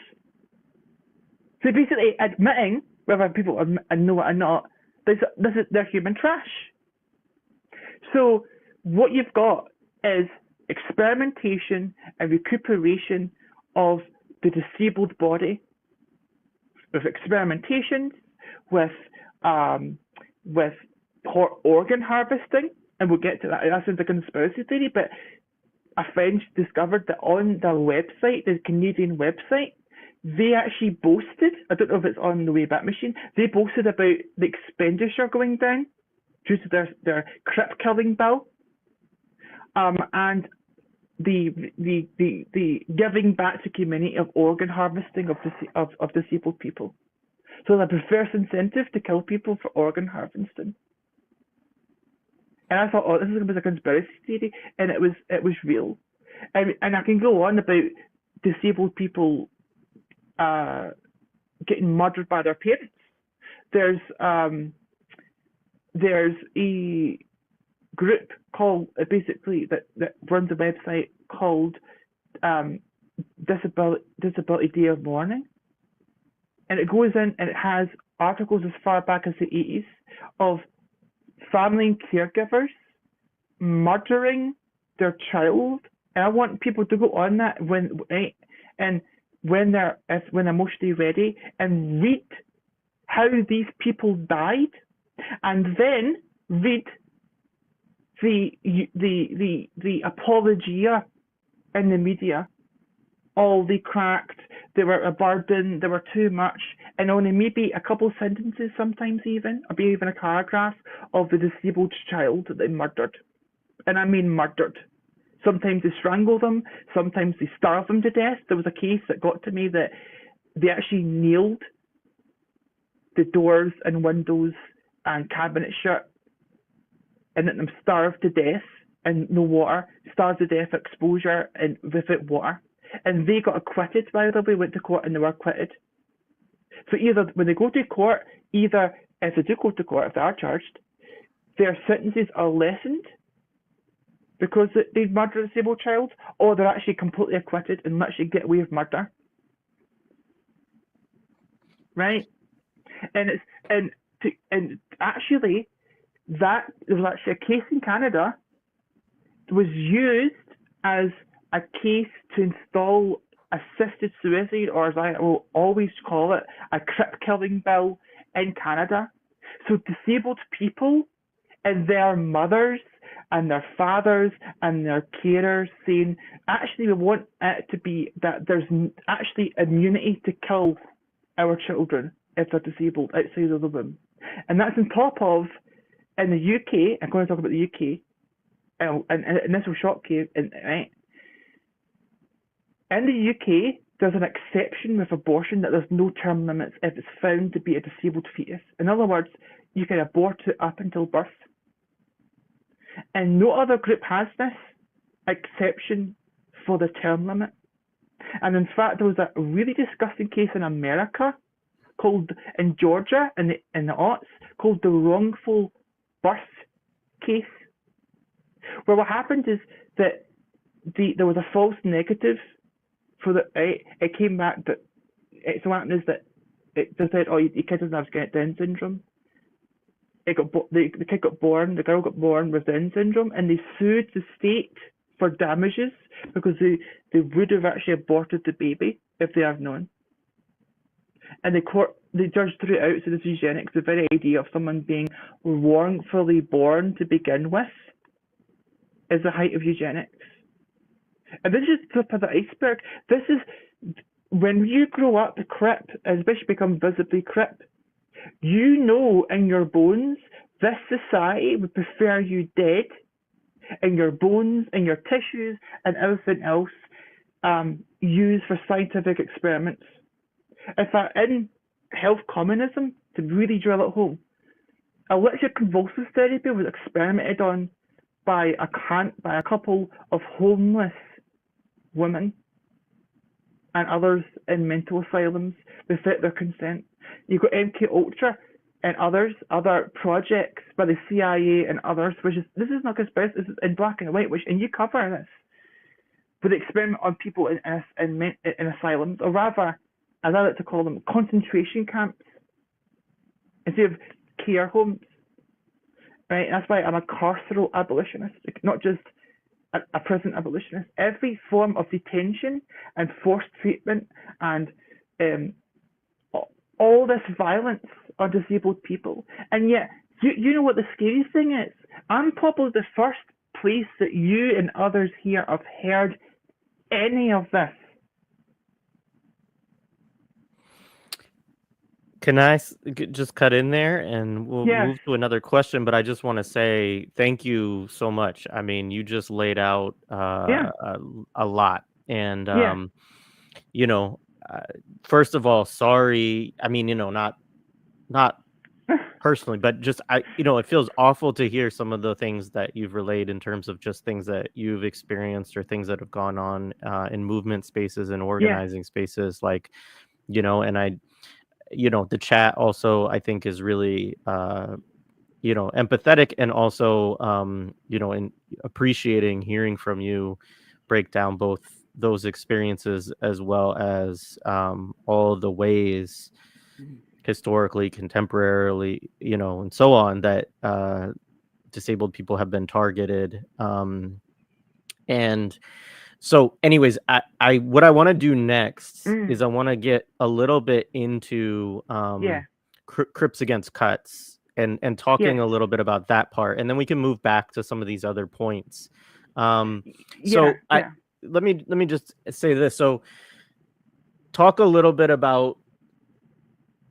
So basically admitting, whether people know it or not, they're human trash. So what you've got is experimentation and recuperation of the disabled body, with experimentations, with organ harvesting, and we'll get to that. That sounds like a conspiracy theory, but a friend discovered that on their website, the Canadian website, they actually boasted, I don't know if it's on the Wayback Machine, they boasted about the expenditure going down due to their Crip killing bill, and the giving back to community of organ harvesting of disabled people. So the perverse incentive to kill people for organ harvesting. And I thought, oh, this is going to be a conspiracy theory, and it was real. And I can go on about disabled people getting murdered by their parents. There's a group called basically that runs a website called Disability Day of Mourning, and it goes in and it has articles as far back as the 80s of family and caregivers murdering their child. And I want people to go on that when they're emotionally ready and read how these people died, and then read the apologia in the media. All they cracked, they were a burden, they were too much, and only maybe a couple sentences sometimes even, or maybe even a paragraph of the disabled child that they murdered. And I mean murdered. Sometimes they strangle them, sometimes they starve them to death. There was a case that got to me that they actually nailed the doors and windows and cabinets shut and let them starve to death and no water, starve to death, exposure and without water. And they got acquitted, by the way, went to court and they were acquitted. So either when they go to court, either if they do go to court, if they are charged, their sentences are lessened, because they'd murdered a disabled child, or they're actually completely acquitted and literally get away with murder, right? And it's and actually that there was actually a case in Canada was used as a case to install assisted suicide, or as I will always call it, a crip killing bill in Canada. So disabled people and their mothers and their fathers and their carers saying, actually, we want it to be that there's actually immunity to kill our children if they're disabled outside of the womb. And that's on top of, in the UK, I'm going to talk about the UK, and this will shock you, right? In the UK, there's an exception with abortion that there's no term limits if it's found to be a disabled fetus. In other words, you can abort it up until birth. And no other group has this exception for the term limit. And in fact, there was a really disgusting case in America called, in Georgia, in the aughts, called the wrongful birth case, where what happened is that there was a false negative for the, it came back that, so what happened is that it just said, oh, your kid doesn't have Down syndrome. The kid got born, the girl got born with Down syndrome, and they sued the state for damages because they would have actually aborted the baby if they had known. And the judge threw it out, so this eugenics, the very idea of someone being wrongfully born to begin with, is the height of eugenics. And this is the tip of the iceberg. This is, when you grow up Crip, especially become visibly Crip, you know in your bones this society would prefer you dead, in your bones, in your tissues, and everything else used for scientific experiments. In fact, in health communism, to really drill it home, electroconvulsive therapy was experimented on by a couple of homeless women and others in mental asylums without their consent. You've got MK Ultra and other projects by the CIA and others, this is not conspiracy, this is in black and white, and you cover this. But they experiment on people in asylums, or rather, as I like to call them, concentration camps, instead of care homes. Right? That's why I'm a carceral abolitionist, not just a prison abolitionist. Every form of detention and forced treatment and all this violence on disabled people. And yet, you know what the scariest thing is? I'm probably the first place that you and others here have heard any of this. Can I just cut in there and we'll move to another question, but I just want to say thank you so much. I mean, you just laid out a lot. And, you know, first of all, sorry. I mean, you know, not personally, but just, it feels awful to hear some of the things that you've relayed in terms of just things that you've experienced or things that have gone on in movement spaces and organizing spaces, like, and the chat also, I think, is really, empathetic, and also, in appreciating hearing from you break down both those experiences as well as all the ways historically, contemporarily, and so on, that disabled people have been targeted. And so anyways, I what I want to do next is I want to get a little bit into Crips against Cuts and talking a little bit about that part, and then we can move back to some of these other points. Let me just say this. So talk a little bit about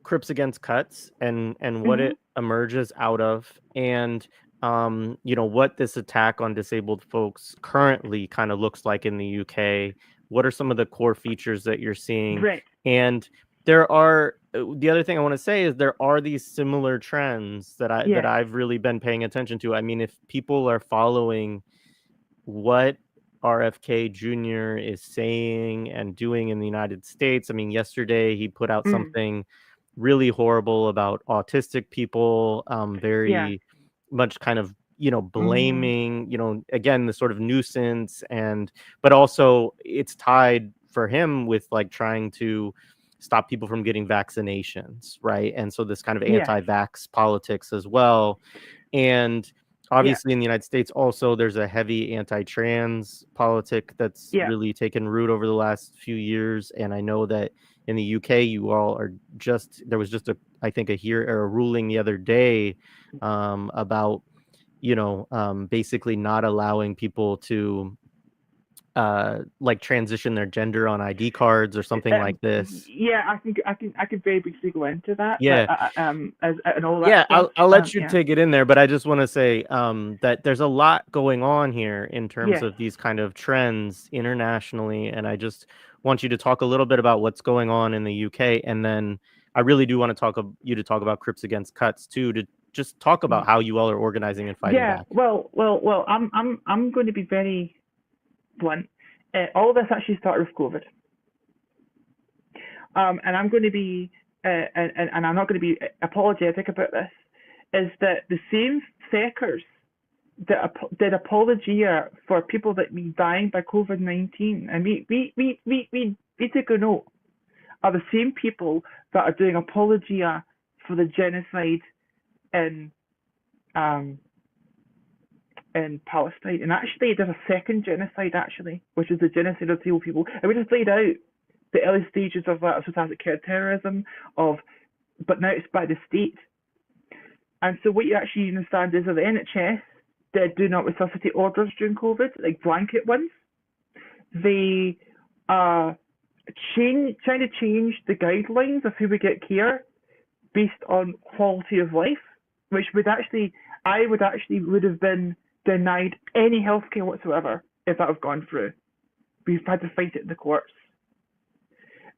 Crips against Cuts and what it emerges out of, and what this attack on disabled folks currently kind of looks like in the UK. What are some of the core features that you're seeing? Right. And there are, the other thing I want to say is there are these similar trends that I've really been paying attention to. I mean, if people are following what RFK Jr is saying and doing in the United States, I mean, yesterday he put out something really horrible about autistic people, very much kind of Mm-hmm. blaming, again, the sort of nuisance, but also it's tied for him with like trying to stop people from getting vaccinations, right? And so this kind of Yes. anti-vax politics as well. And Yeah. obviously in the United States also there's a heavy anti-trans politic that's Yeah. really taken root over the last few years. And I know that in the UK you all are there was just I think a ruling the other day about basically not allowing people to like transition their gender on ID cards or something like this. Yeah, I can very briefly go into that, but Yeah. as and all that Yeah, stuff. I'll let you Yeah. take it in there, but I just want to say that there's a lot going on here in terms Yes. of these kind of trends internationally, and I just want you to talk a little bit about what's going on in the UK, and then I really do want to you to talk about Crips Against Cuts too, to just talk about Mm. how you all are organizing and fighting Yeah. back. Well. I'm going to be very blunt. All of this actually started with COVID. And I'm going to be, and I'm not going to be apologetic about this, is that the same fakers that did apologia for people that be dying by COVID-19, and we take a note, are the same people that are doing apologia for the genocide in um in Palestine. And actually, there's a second genocide actually, which is the genocide of Seal people. And we just laid out the early stages of that, of totalitarian terrorism, but now it's by the state. And so what you actually understand is that the NHS did do not resuscitate orders during COVID, like blanket ones. They are trying to change the guidelines of who would get care based on quality of life, which would have been denied any healthcare whatsoever if that had gone through. We've had to fight it in the courts.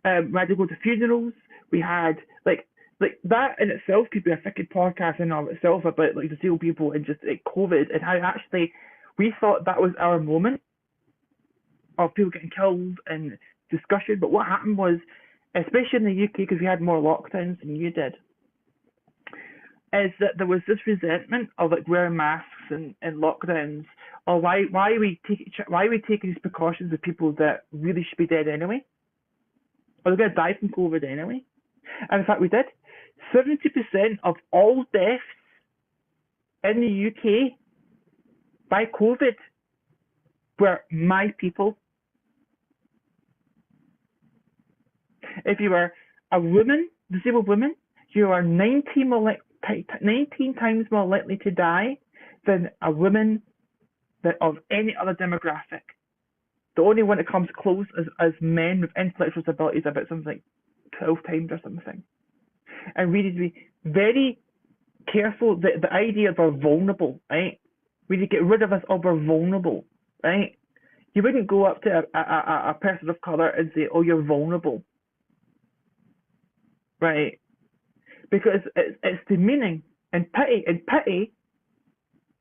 We had to go to funerals. We had like that in itself could be a freaking podcast in and of itself about like disabled people and just like COVID and how actually we thought that was our moment of people getting killed and discussion. But what happened was, especially in the UK, because we had more lockdowns than you did, is that there was this resentment of like wearing masks and lockdowns, or why are we taking these precautions with people that really should be dead anyway, or they're gonna die from COVID anyway. And in fact, we did. 70% of all deaths in the UK by COVID were my people. If you were a woman, disabled woman, you are 19 times more likely to die than a woman that of any other demographic. The only one that comes close as men with intellectual disabilities, about something like 12 times or something. And we need to be very careful that the idea of we're vulnerable, right? We need to get rid of us all, we're vulnerable, right? You wouldn't go up to a person of colour and say, oh, you're vulnerable, right? Because it's demeaning and pity,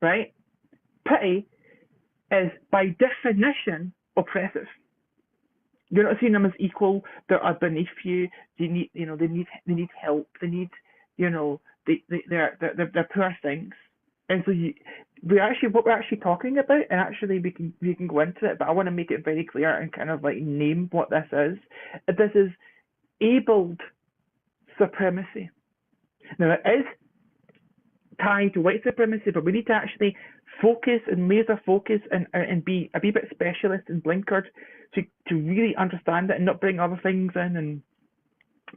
right? Pity is by definition oppressive. You're not seeing them as equal. They are beneath you. They need, they need help. They need, they're poor things. And so what we're actually talking about, and actually we can go into it, but I want to make it very clear and kind of like name what this is. This is abled supremacy. Now it is tied to white supremacy, but we need to actually focus and laser focus and be a wee bit specialist and blinkered to really understand it and not bring other things in and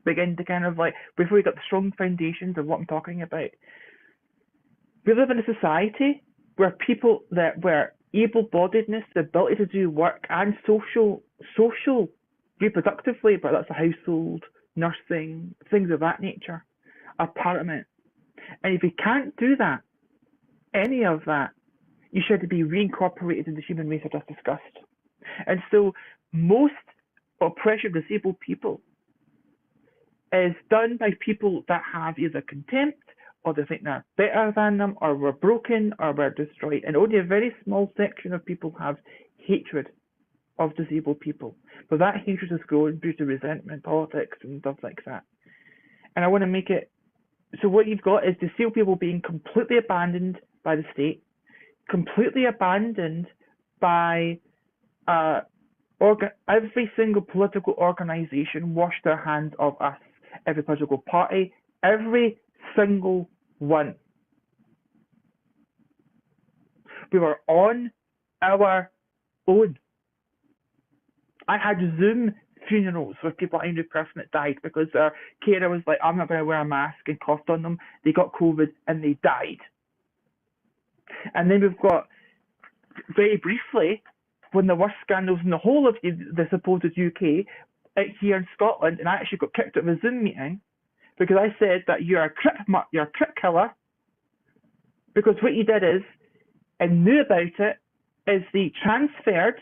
begin to kind of like, before we got the strong foundations of what I'm talking about. We live in a society where people that were able-bodiedness, the ability to do work and social reproductive labour, that's a household, nursing, things of that nature, are paramount. And if you can't do that, any of that, you should be reincorporated in the human race I just discussed. And so most oppression of disabled people is done by people that have either contempt, or they think they're better than them, or were broken, or were destroyed. And only a very small section of people have hatred of disabled people. But that hatred has grown due to resentment, politics, and stuff like that. And I want to make it so what you've got is disabled people being completely abandoned by the state. completely abandoned by every single political organization washed their hands of us. Every political party, every single one. We were on our own. I had Zoom funerals with people I knew person that died because their carer was like, I'm not going to wear a mask and coughed on them. They got COVID and they died. And then we've got, very briefly, one of the worst scandals in the whole of the supposed UK here in Scotland, and I actually got kicked out of a Zoom meeting because I said that you're a Crip killer, because what you did is, and knew about it, is they transferred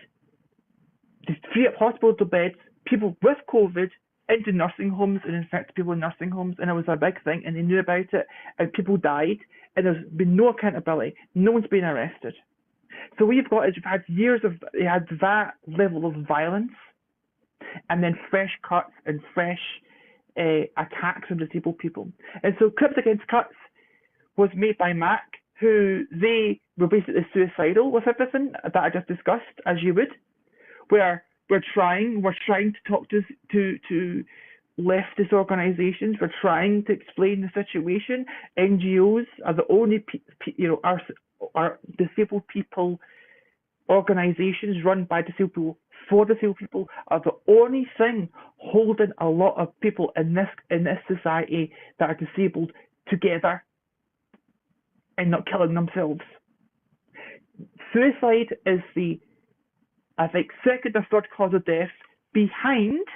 to free up hospital beds, people with COVID, into nursing homes and infected people in nursing homes, and it was a big thing, and they knew about it, and people died, and there's been no accountability. No one's been arrested. So what you've got is you've had years of, you had that level of violence, and then fresh cuts and fresh attacks on disabled people. And so Crips Against Cuts was made by MAC, who they were basically suicidal with everything that I just discussed, as you would, where we're trying to talk to leftist organisations. We're trying to explain the situation. NGOs are the only are disabled people organisations run by disabled people for disabled people are the only thing holding a lot of people in this society that are disabled together and not killing themselves. Suicide is the, I think, second or third cause of death behind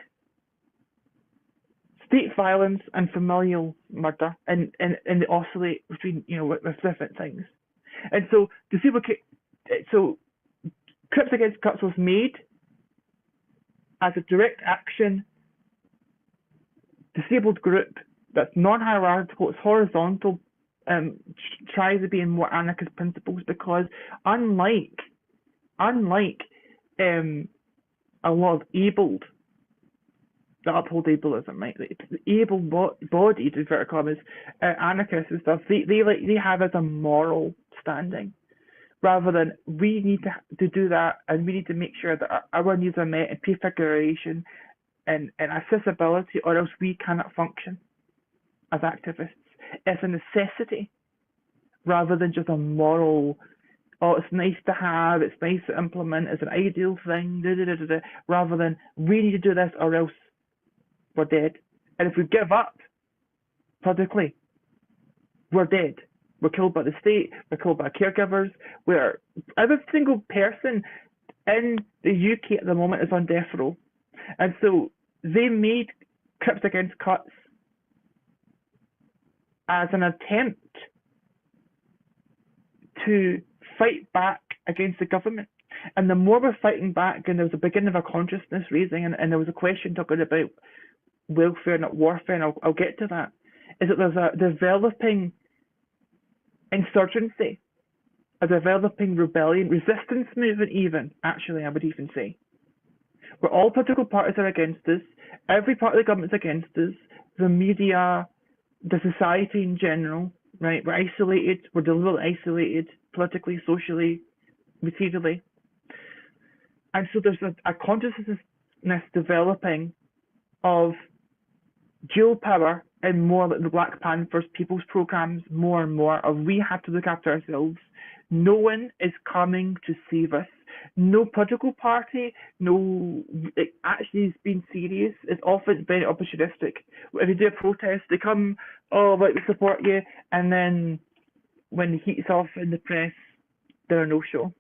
state violence and familial murder, and they oscillate between, with different things. And so Crips Against Cuts was made as a direct action disabled group that's non-hierarchical, it's horizontal, tries to be in more anarchist principles, because unlike a lot of abled that uphold ableism, right? Able-bodied, inverted commas, anarchists and stuff, they have as a moral standing, rather than we need to do that, and we need to make sure that our needs are met in prefiguration and accessibility, or else we cannot function as activists. It's a necessity rather than just a moral, oh, it's nice to have, it's nice to implement, it's an ideal thing, rather than we need to do this or else we're dead. And if we give up politically, we're dead. We're killed by the state, we're killed by caregivers, where every single person in the UK at the moment is on death row. And so they made Crips Against Cuts as an attempt to fight back against the government. And the more we're fighting back, and there was a beginning of a consciousness raising, and there was a question talking about welfare, not warfare, and I'll get to that, is that there's a developing insurgency, a developing rebellion, resistance movement even, actually, I would even say, where all political parties are against us, every part of the government's against us, the media, the society in general, right? We're isolated, we're deliberately isolated, politically, socially, materially. And so there's a consciousness developing of dual power, and more like the Black Panthers, people's programs, more and more of we have to look after ourselves. No one is coming to save us. No political party, it actually is being serious. It's often very opportunistic. If you do a protest, they come, oh, we support you, and then when the heat's off in the press, they're a no-show.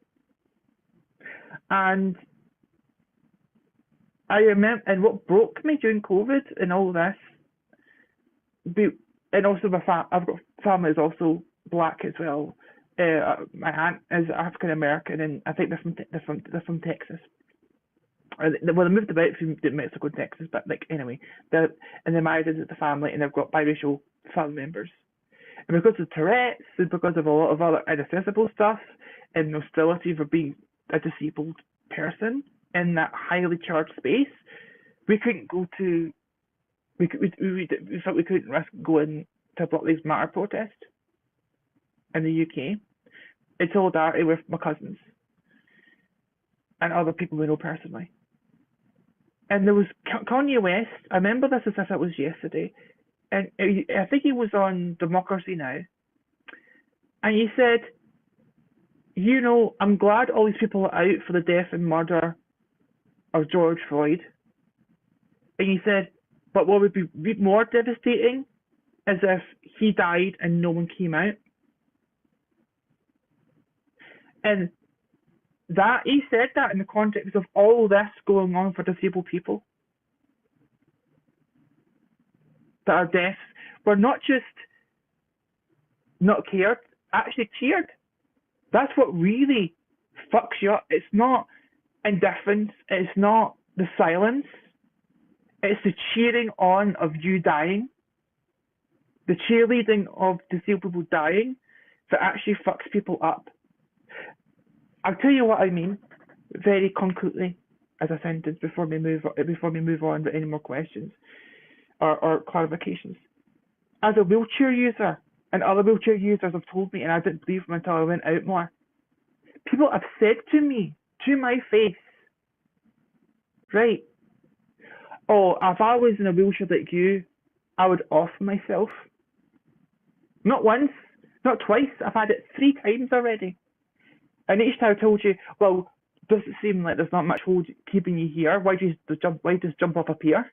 And I remember, and what broke me during COVID and all this, and also I've got family is also Black as well. My aunt is African American, and I think they're from Texas. Well, they moved about from Mexico and Texas, but anyway, they're married into the family, and they've got biracial family members. And because of Tourette's, and because of a lot of other inaccessible stuff, and hostility for being a disabled person in that highly charged space, we couldn't go to. We felt we couldn't risk going to a Black Lives Matter protest in the UK. in solidarity with my cousins and other people we know personally. And there was Kanye West. I remember this as if it was yesterday, and I think he was on Democracy Now, and he said, "You know, I'm glad all these people are out for the death and murder of George Floyd." And he said, "But what would be more devastating is if he died and no one came out." And that he said that in the context of all this going on for disabled people, that our deaths were not just not cared, actually cheered. That's what really fucks you up. It's not indifference, it's not the silence, it's the cheering on of you dying, the cheerleading of disabled people dying that actually fucks people up. I'll tell you what I mean very concretely as a sentence before we move on with any more questions or clarifications. As a wheelchair user, and other wheelchair users have told me, and I didn't believe them until I went out more, people have said to me, to my face, right, "Oh, if I was in a wheelchair like you, I would off myself." Not once, not twice, I've had it 3 times already. And each time I told you, "Well, does it seem like there's not much hold keeping you here? Why just jump off a pier?"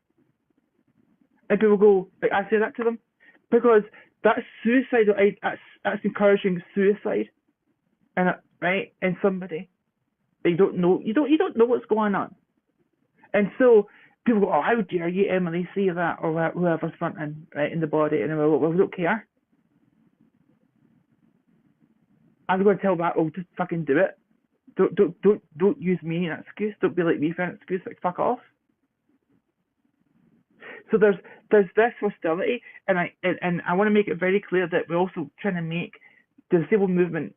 And people go, like, I say that to them, because that's suicidal. That's encouraging suicide, and right, in somebody that you don't know. You don't know what's going on, and so people go, "Oh, how dare you, Emily, say that?" Or whoever's fronting right in the body, and we don't care. I'm going to tell that, "Oh, just fucking do it. Don't use me as an excuse. Don't be like me for an excuse. Like, fuck off." So there's this hostility, and I want to make it very clear that we're also trying to make the disabled movement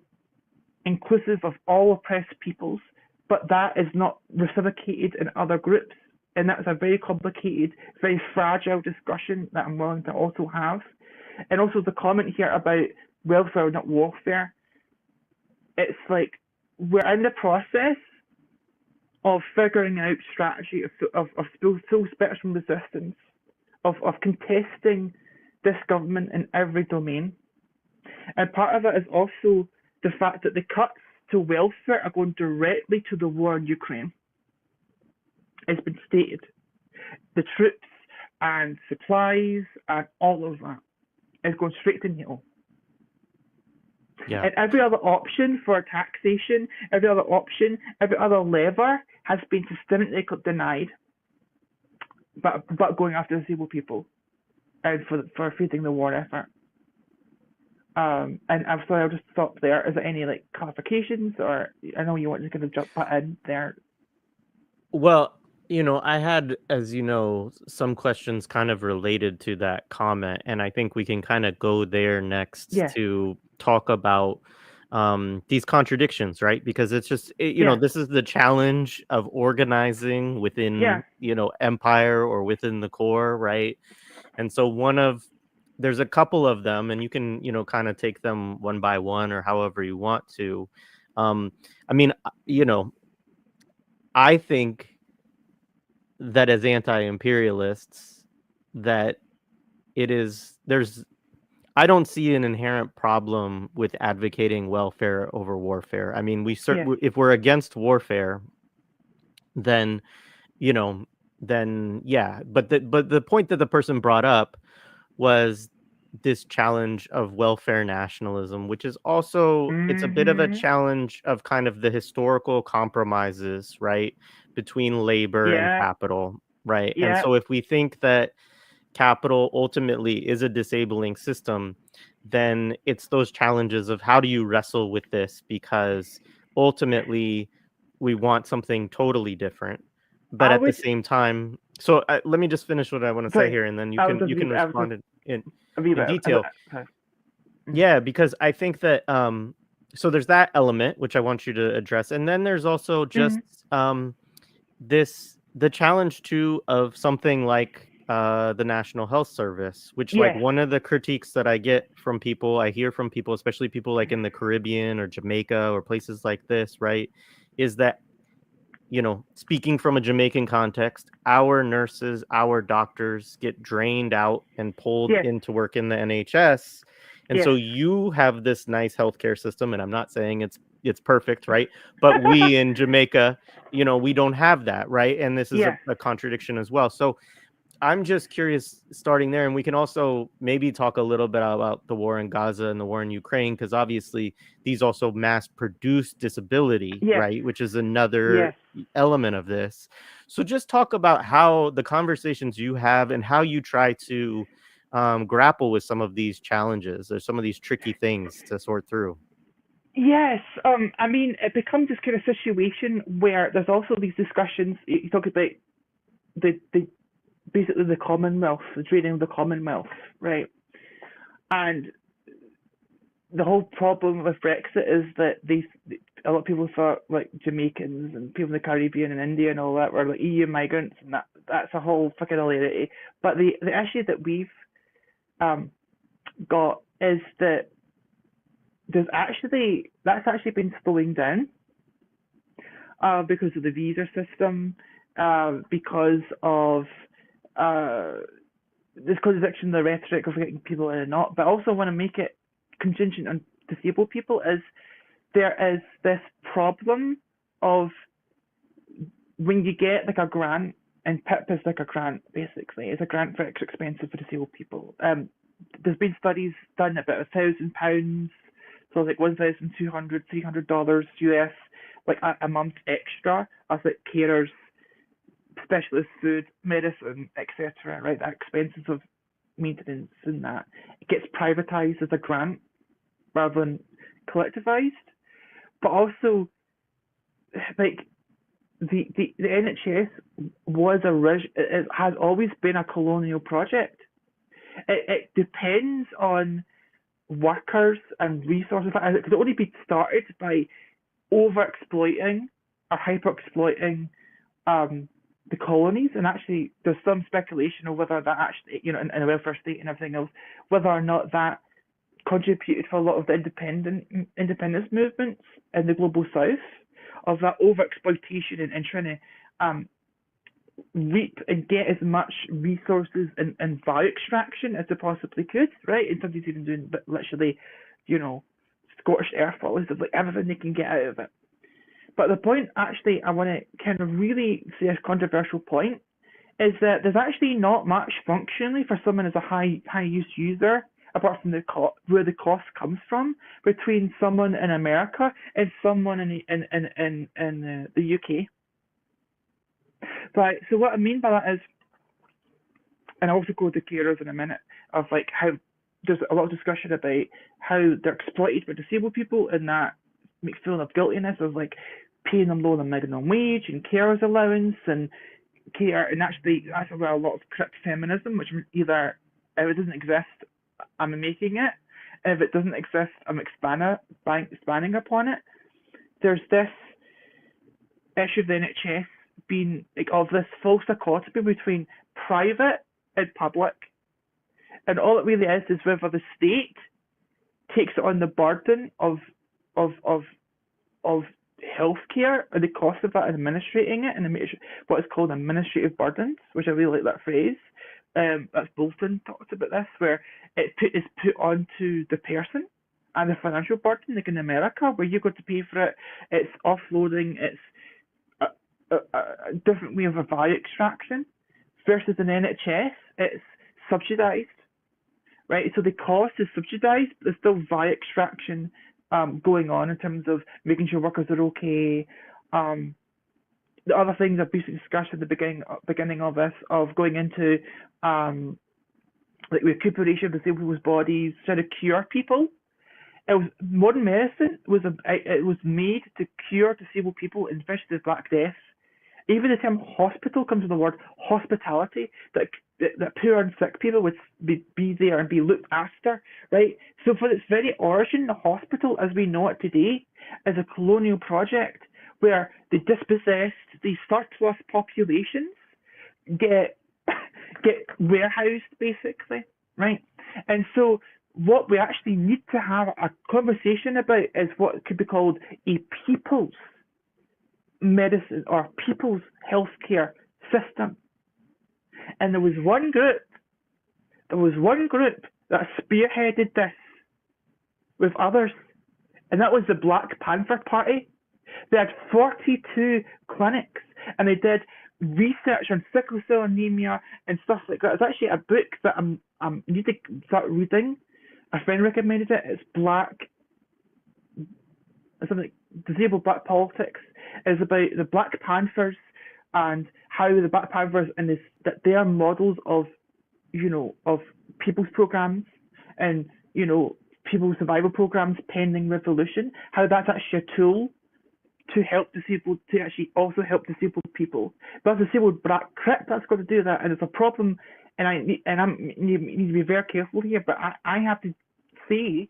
inclusive of all oppressed peoples, but that is not reciprocated in other groups, and that's a very complicated, very fragile discussion that I'm willing to also have. And also the comment here about welfare, not warfare. It's like we're in the process of figuring out strategy of full spectrum resistance, of contesting this government in every domain. And part of it is also the fact that the cuts to welfare are going directly to the war in Ukraine. It's been stated. The troops and supplies and all of that is going straight to NATO. Yeah. And every other option for taxation, every other option, every other lever has been systematically denied, but going after disabled people and for feeding the war effort. And I'm sorry, I'll just stop there. Is there any like clarifications, or I know you want to kind of jump in there? Well, I had, as you know, some questions kind of related to that comment, and I think we can kind of go there next Yeah, to talk about these contradictions, right? Because it's just, yeah, this is the challenge of organizing yeah. within, empire or within the core, right? And so there's a couple of them, and you can, kind of take them one by one or however you want to. I mean, I think that as anti-imperialists, that I don't see an inherent problem with advocating welfare over warfare. I mean, Yes. if we're against warfare, then you know then yeah, but the point that the person brought up was this challenge of welfare nationalism, which is also, it's a bit of a Mhm. challenge of kind of the historical compromises, right, between labor and Yeah, capital, right? And yeah. so if we think that capital ultimately is a disabling system, then it's those challenges of how do you wrestle with this, because ultimately we want something totally different, but I at the would. same time. So let me just finish what I want to say Sorry, here, and then you I was can just. you can I was just respond in a wee in bit. detail. Sorry. Mm. Yeah, because I think that so there's that element which I want you to address, and then there's also just Mhm. the challenge too of something like the National Health Service, which like Yes, one of the critiques that I get from people, I hear from people, especially people like in the Caribbean or Jamaica or places like this, right, is that, you know, speaking from a Jamaican context, our nurses, our doctors get drained out and pulled yes, into work in the NHS. And yes, so you have this nice healthcare system, and I'm not saying it's perfect, right? But we in Jamaica, you know, we don't have that, right? And this is yes, a contradiction as well. So I'm just curious, starting there, and we can also maybe talk a little bit about the war in Gaza and the war in Ukraine, because obviously these also mass produce disability, yes, right? Which is another yes. element of this. So just talk about how the conversations you have and how you try to grapple with some of these challenges or some of these tricky things to sort through. Yes, I mean, it becomes this kind of situation where there's also these discussions. You talk about the basically the Commonwealth, the draining of the Commonwealth, right? And the whole problem with Brexit is that these a lot of people thought like Jamaicans and people in the Caribbean and India and all that were like EU migrants, and that's a whole fucking hilarity. But the issue that we've um, got is that that's actually been slowing down because of the visa system, because of uh, this contradiction in the rhetoric of getting people in and not, but I also want to make it contingent on disabled people. Is there is this problem of when you get like a grant, and PIP is like a grant basically, it's a grant for extra expenses for disabled people. There's been studies done about £1,000, so like $1,200, $300 US, like a month extra as like carers, specialist food, medicine, etc. Right, that expenses of maintenance and that it gets privatized as a grant rather than collectivized. But also, like the NHS it has always been a colonial project. It depends on workers and resources. It could only be started by over exploiting or hyper exploiting the colonies. And actually, there's some speculation of whether that actually, you know, in a welfare state and everything else, whether or not that contributed for a lot of the independence movements in the global south, of that over exploitation and trying to um, reap and get as much resources and value extraction as they possibly could, right? And sometimes even doing literally, you know, scorched earth policies of like everything they can get out of it. But the point, actually, I want to kind of really say a controversial point, is that there's actually not much functionally for someone as a high use user, apart from where the cost comes from, between someone in America and someone in the UK. Right. So what I mean by that is, and I'll also go to carers in a minute, of like how there's a lot of discussion about how they're exploited by disabled people, and that makes feeling of guiltiness of like paying them lower than minimum wage and carers allowance and care. And actually that's where a lot of Crips feminism, which either if it doesn't exist, I'm making it. If it doesn't exist, I'm expanding upon it. There's this issue of the NHS being like of this false dichotomy between private and public, and all it really is whether the state takes on the burden of of of healthcare and the cost of that and administrating it, and what is called administrative burdens, which I really like that phrase. That's Bolton talked about this, where is put onto the person and the financial burden, like in America, where you've got to pay for it. It's offloading. It's a different way of a value extraction, versus an NHS, it's subsidised, right? So the cost is subsidised, but there's still value extraction going on in terms of making sure workers are okay. The other things I've briefly discussed at the beginning of this, of going into like recuperation of disabled people's bodies, trying to cure people. Modern medicine it was made to cure disabled people, especially the Black Death. Even the term hospital comes from the word hospitality, that poor and sick people would be there and be looked after, right? So for its very origin, the hospital as we know it today is a colonial project where the dispossessed, these surplus populations, get get warehoused, basically, right? And so what we actually need to have a conversation about is what could be called a people's medicine or people's healthcare system. And there was one group that spearheaded this with others, and that was the Black Panther Party. They had 42 clinics, and they did research on sickle cell anemia and stuff like that. It's actually a book that I need to start reading. A friend recommended it. It's something like Disabled Black Politics. It's about the Black Panthers and how the Black Panthers and that they are models of, of people's programs and, people's survival programs pending revolution, how that's actually a tool to actually also help disabled people. But as a disabled Black Crip, that's got to do that, and it's a problem. And I need to be very careful here. But I have to say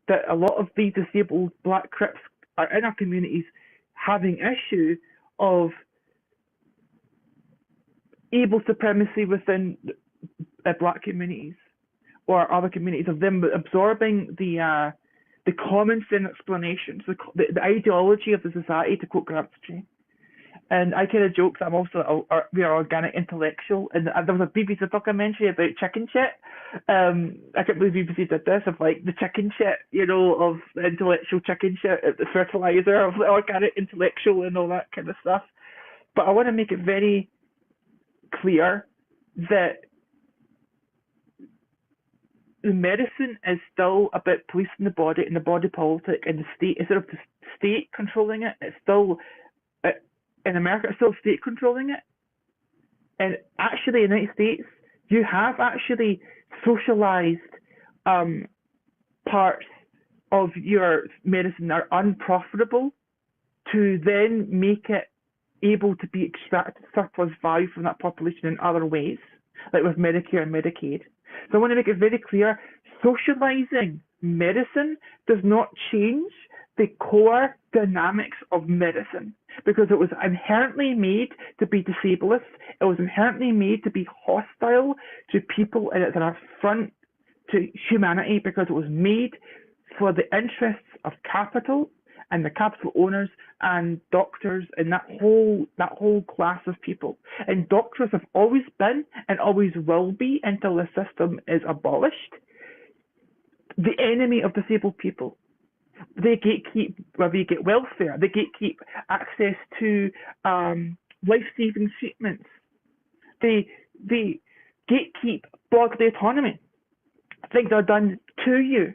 that a lot of the disabled Black Crips are in our communities having issue of able supremacy within Black communities or other communities, of them absorbing the common sense explanations, the ideology of the society, to quote Gramsci. And I kind of joke that I'm also we are organic intellectual. And there was a BBC documentary about chicken shit. I can't believe BBC did this, of like the chicken shit, of the intellectual chicken shit, the fertilizer of the organic intellectual and all that kind of stuff. But I want to make it very clear that the medicine is still about policing the body and the body politic, and the state, instead of the state controlling it, it's still, in America, it's still state controlling it. And actually, in the United States, you have actually socialized parts of your medicine that are unprofitable to then make it able to be extracted surplus value from that population in other ways, like with Medicare and Medicaid. So I want to make it very clear, socializing medicine does not change the core dynamics of medicine, because it was inherently made to be disableist. It was inherently made to be hostile to people, and it's an affront to humanity because it was made for the interests of capital and the capital owners and doctors and that whole class of people. And doctors have always been and always will be, until the system is abolished, the enemy of disabled people. They gatekeep where they get welfare. They gatekeep access to life-saving treatments. They gatekeep bodily autonomy. Things are done to you.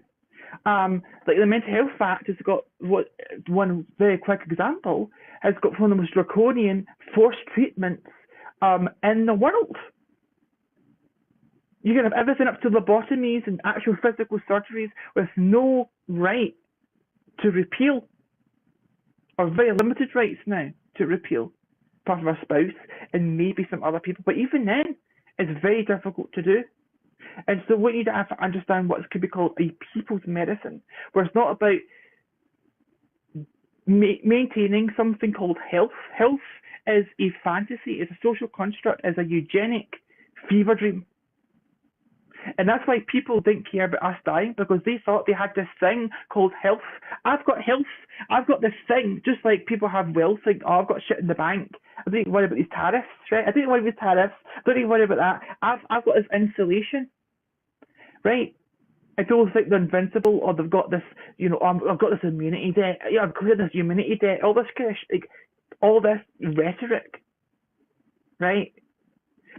Like the Mental Health Act has got one very quick example, has got one of the most draconian forced treatments in the world. You can have everything up to lobotomies and actual physical surgeries with no right to repeal, or very limited rights now to repeal, apart from a spouse and maybe some other people. But even then, it's very difficult to do. And so we need to have to understand what could be called a people's medicine, where it's not about maintaining something called health. Health is a fantasy, is a social construct, is a eugenic fever dream. And that's why people didn't care about us dying, because they thought they had this thing called health. I've got health. I've got this thing, just like people have wealth, like, oh, I've got shit in the bank. I don't even worry about these tariffs, right? I don't even worry about tariffs. Don't even worry about that. I've got this insulation, right? I don't think they're invincible, or they've got this, I've got this immunity debt. Yeah, I've cleared this immunity debt. All this kind of, all this rhetoric, right?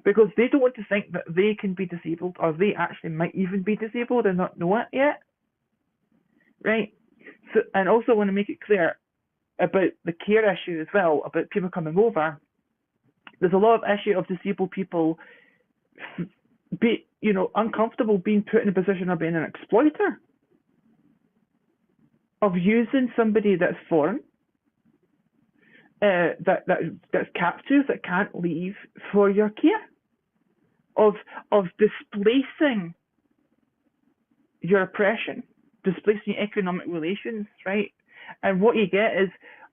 Because they don't want to think that they can be disabled, or they actually might even be disabled and not know it yet, right? So, and also want to make it clear about the care issue as well, about people coming over. There's a lot of issue of disabled people uncomfortable being put in a position of being an exploiter, of using somebody that's foreign, that's captive, that can't leave for your care, of displacing your oppression, displacing economic relations, right? And what you get is,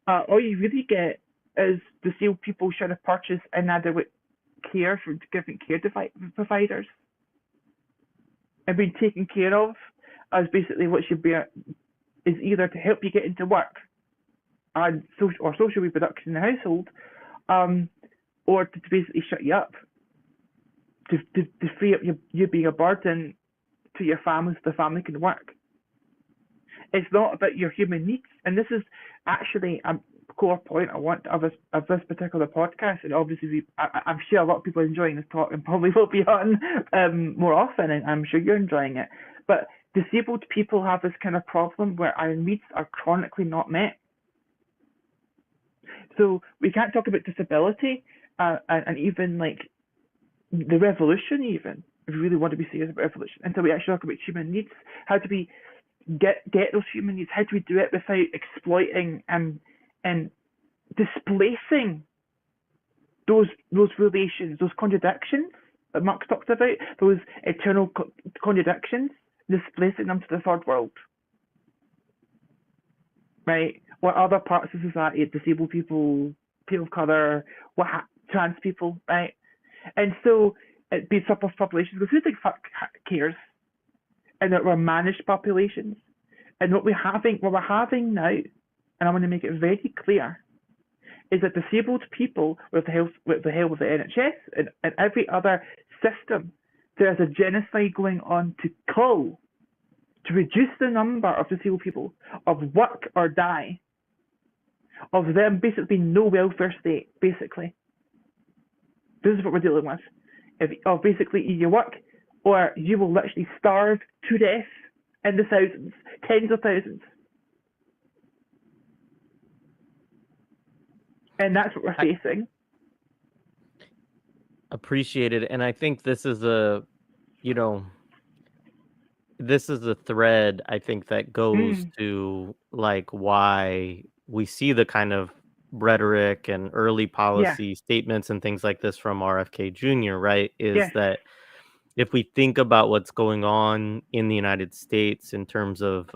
all you really get is disabled people trying to purchase inadequate care from different care providers and being taken care of as basically what should be is either to help you get into work and social reproduction in the household, or to basically shut you up, to free up you being a burden to your family so the family can work. It's not about your human needs, and this is actually a core point I want of this particular podcast. And obviously, I'm sure a lot of people are enjoying this talk and probably will be on more often, and I'm sure you're enjoying it. But disabled people have this kind of problem where our needs are chronically not met. So we can't talk about disability and even like the revolution, even if we really want to be serious about revolution, until we actually talk about human needs. How do we get those human needs? How do we do it without exploiting and displacing those relations, those contradictions that Marx talked about, those eternal contradictions, displacing them to the third world, right? What other parts of society, disabled people, people of colour, trans people, right? And so it be surplus populations. Because who the fuck cares? And that we're managed populations. And what we're having now, and I want to make it very clear, is that disabled people with the help of the NHS and every other system, there's a genocide going on to reduce the number of disabled people, of work or die, of them basically no welfare state, basically. This is what we're dealing with. Of basically you work or you will literally starve to death in the thousands, tens of thousands. And that's what we're facing. Appreciated. And I think this is a thread, I think, that goes to like why we see the kind of rhetoric and early policy statements and things like this from RFK Jr., right? Is that if we think about what's going on in the United States in terms of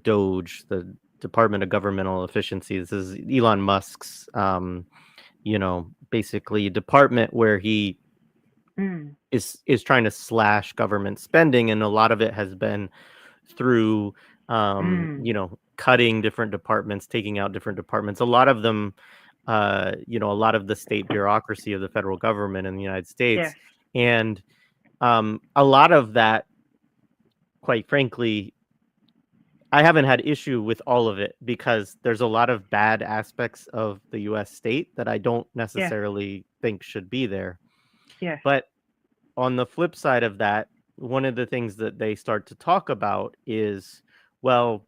DOGE, the Department of Governmental Efficiency, this is Elon Musk's, basically a department where he is trying to slash government spending, and a lot of it has been through cutting different departments, taking out different departments. A lot of them, a lot of the state bureaucracy of the federal government in the United States, and a lot of that, quite frankly, I haven't had issue with all of it because there's a lot of bad aspects of the U.S. state that I don't necessarily think should be there. But on the flip side of that, one of the things that they start to talk about is, well,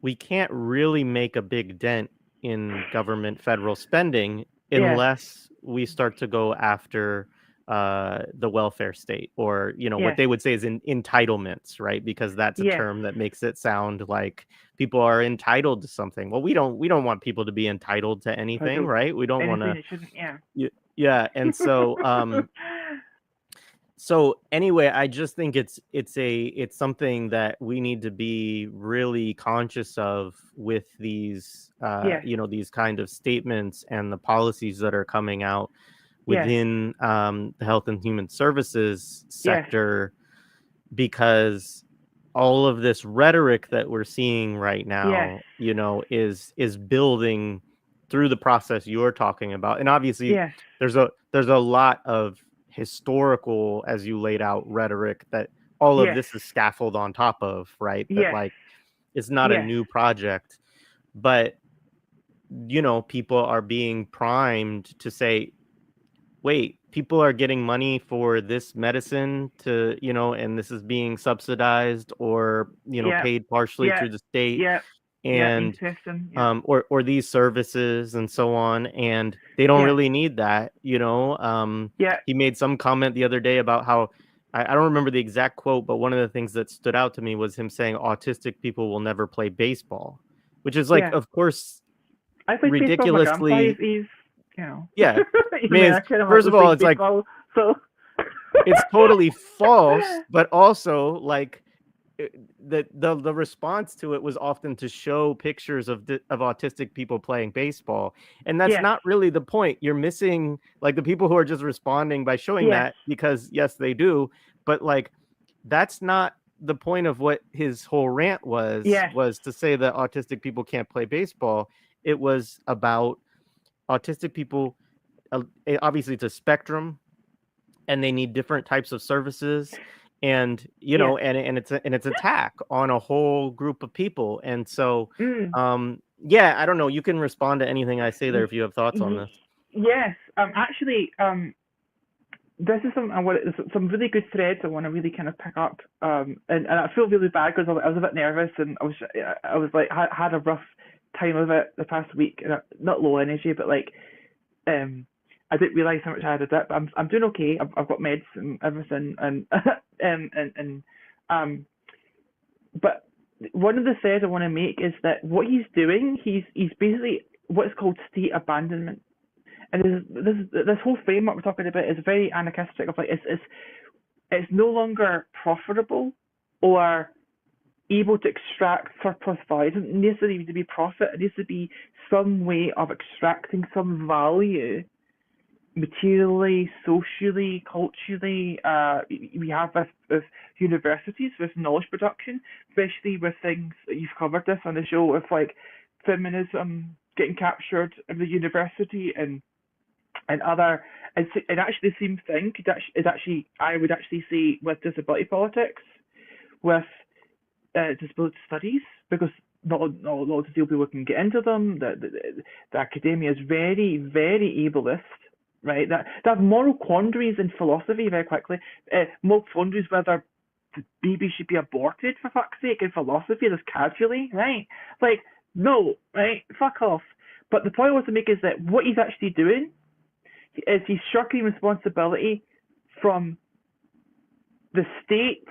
we can't really make a big dent in government federal spending unless we start to go after the welfare state, or what they would say is entitlements, right? Because that's a term that makes it sound like people are entitled to something. Well, we don't want people to be entitled to anything, right? We don't want to. And so so anyway, I just think it's something that we need to be really conscious of with these these kind of statements and the policies that are coming out within the health and human services sector, because all of this rhetoric that we're seeing right now, is building through the process you're talking about. And obviously there's a lot of historical, as you laid out, rhetoric that all of this is scaffolded on top of, right? That like it's not a new project, but people are being primed to say, wait, people are getting money for this medicine to, and this is being subsidized or, paid partially through the state. And or these services and so on, and they don't really need that. He made some comment the other day about how I don't remember the exact quote, but one of the things that stood out to me was him saying autistic people will never play baseball, which is like, of course, I played ridiculously baseball. I mean, first of all, it's like so it's totally false, but also like the response to it was often to show pictures of autistic people playing baseball, and that's Yes, not really the point. You're missing like the people who are just responding by showing yes, that because yes they do, but like that's not the point of what his whole rant yes. was to say that autistic people can't play baseball. It was about autistic people, obviously it's a spectrum and they need different types of services, and Yes. and it's attack on a whole group of people. And so Mm. yeah, I don't know, you can respond to anything I say there if you have thoughts on this. Yes. Actually, this is some really good threads I want to really kind of pick up. And I feel really bad because I was a bit nervous and I was like had a rough time of it the past week. And not low energy, but like I didn't realize how much I had a dip. I'm doing okay. I've got meds and everything, and and but one of the threads I want to make is that what he's doing, he's basically what's called state abandonment. And this whole framework we're talking about is very anarchistic. Of like it's no longer profitable or able to extract surplus value. It doesn't necessarily need to be profit. It needs to be some way of extracting some value materially, socially, culturally. We have this with universities, with knowledge production, especially with things that you've covered this on the show, with like feminism getting captured in the university and other. And actually the same thing is actually I would actually say with disability politics, with disability studies, because not lots of people can get into them. The academia is very, very ableist, right? That they have moral quandaries in philosophy very quickly. Moral quandaries whether the baby should be aborted for fuck's sake in philosophy, just casually, right? Like, no, right? Fuck off. But the point I want to make is that what he's actually doing is he's shirking responsibility from the state,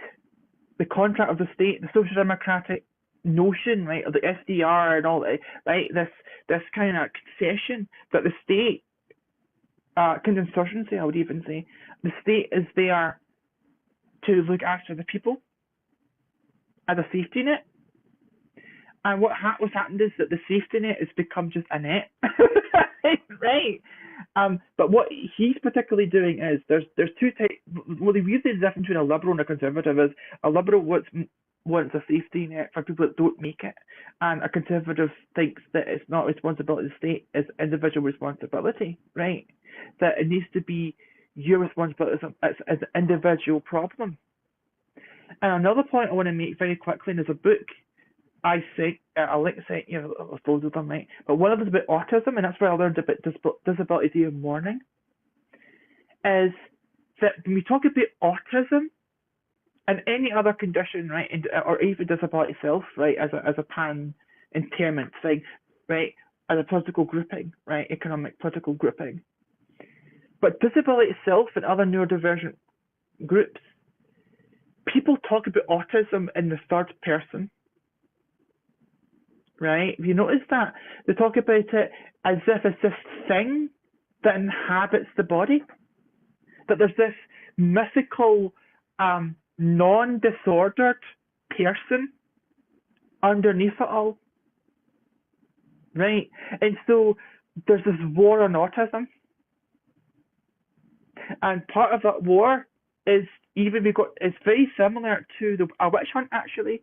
the contract of the state, the social democratic notion, right, of the SDR and all that, right? This kind of concession that the state, kind of insurgency, I would even say, the state is there to look after the people as a safety net. And what's happened is that the safety net has become just a net, right? But what he's particularly doing is there's two types. Well, the weird difference between a liberal and a conservative is a liberal wants a safety net for people that don't make it, and a conservative thinks that it's not responsibility of the state, it's individual responsibility, right? That it needs to be your responsibility as an individual problem. And another point I want to make very quickly, and there's a book I think I like to say, both of them, right? But one of them is about autism, and that's where I learned about disability day of mourning. Is that when we talk about autism and any other condition, right, or even disability itself, right, as a pan impairment thing, right, as a political grouping, right, economic political grouping. But disability itself and other neurodivergent groups, people talk about autism in the third person. Right? Have you noticed that? They talk about it as if it's this thing that inhabits the body. That there's this mythical, non-disordered person underneath it all. Right? And so there's this war on autism. And part of that war is it's very similar to a witch hunt actually,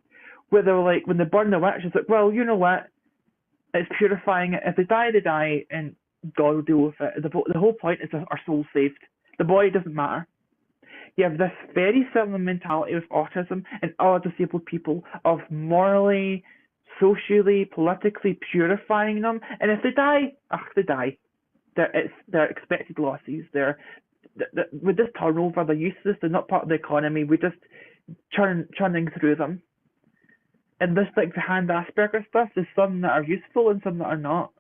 where they're like, when they burn the witch, it's like, well, you know what? It's purifying it. If they die, they die, and God will deal with it. The whole point is that our soul's saved. The body doesn't matter. You have this very similar mentality with autism and other disabled people of morally, socially, politically purifying them. And if they die, they die. They're expected losses. With this turnover, they're useless. They're not part of the economy. We're just churning through them. And this like the hand Asperger stuff, there's some that are useful and some that are not.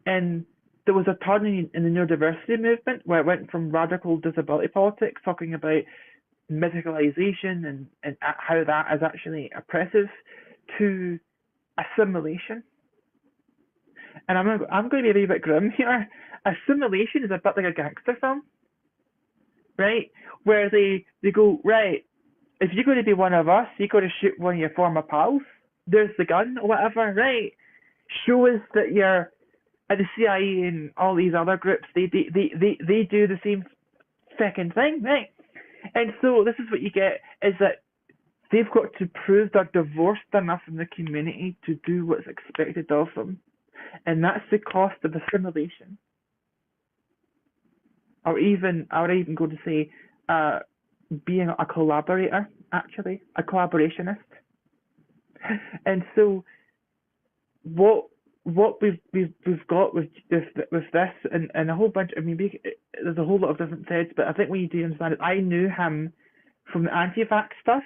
And there was a turning in the neurodiversity movement where it went from radical disability politics, talking about medicalization and how that is actually oppressive, to assimilation. And I'm going to be a bit grim here. Assimilation is a bit like a gangster film, right? Where they go, right, if you're going to be one of us, you're going to shoot one of your former pals. There's the gun or whatever, right? Show us that you're at the CIA and all these other groups. They do the same second thing, right? And so this is what you get is that they've got to prove they're divorced enough from the community to do what's expected of them. And that's the cost of assimilation. Or even, I would even go to say, being a collaborator, actually, a collaborationist. And so what we've got with this and a whole bunch, I mean, there's a whole lot of different threads, but I think what you do understand is I knew him from the anti-vax stuff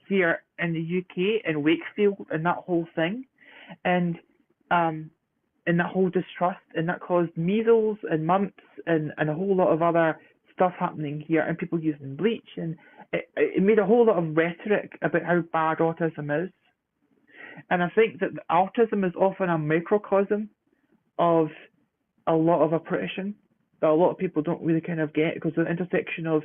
here in the UK in Wakefield and that whole thing, and that whole distrust, and that caused measles and mumps and a whole lot of other stuff happening here, and people using bleach, and it made a whole lot of rhetoric about how bad autism is. And I think that autism is often a microcosm of a lot of oppression that a lot of people don't really kind of get, because the intersection of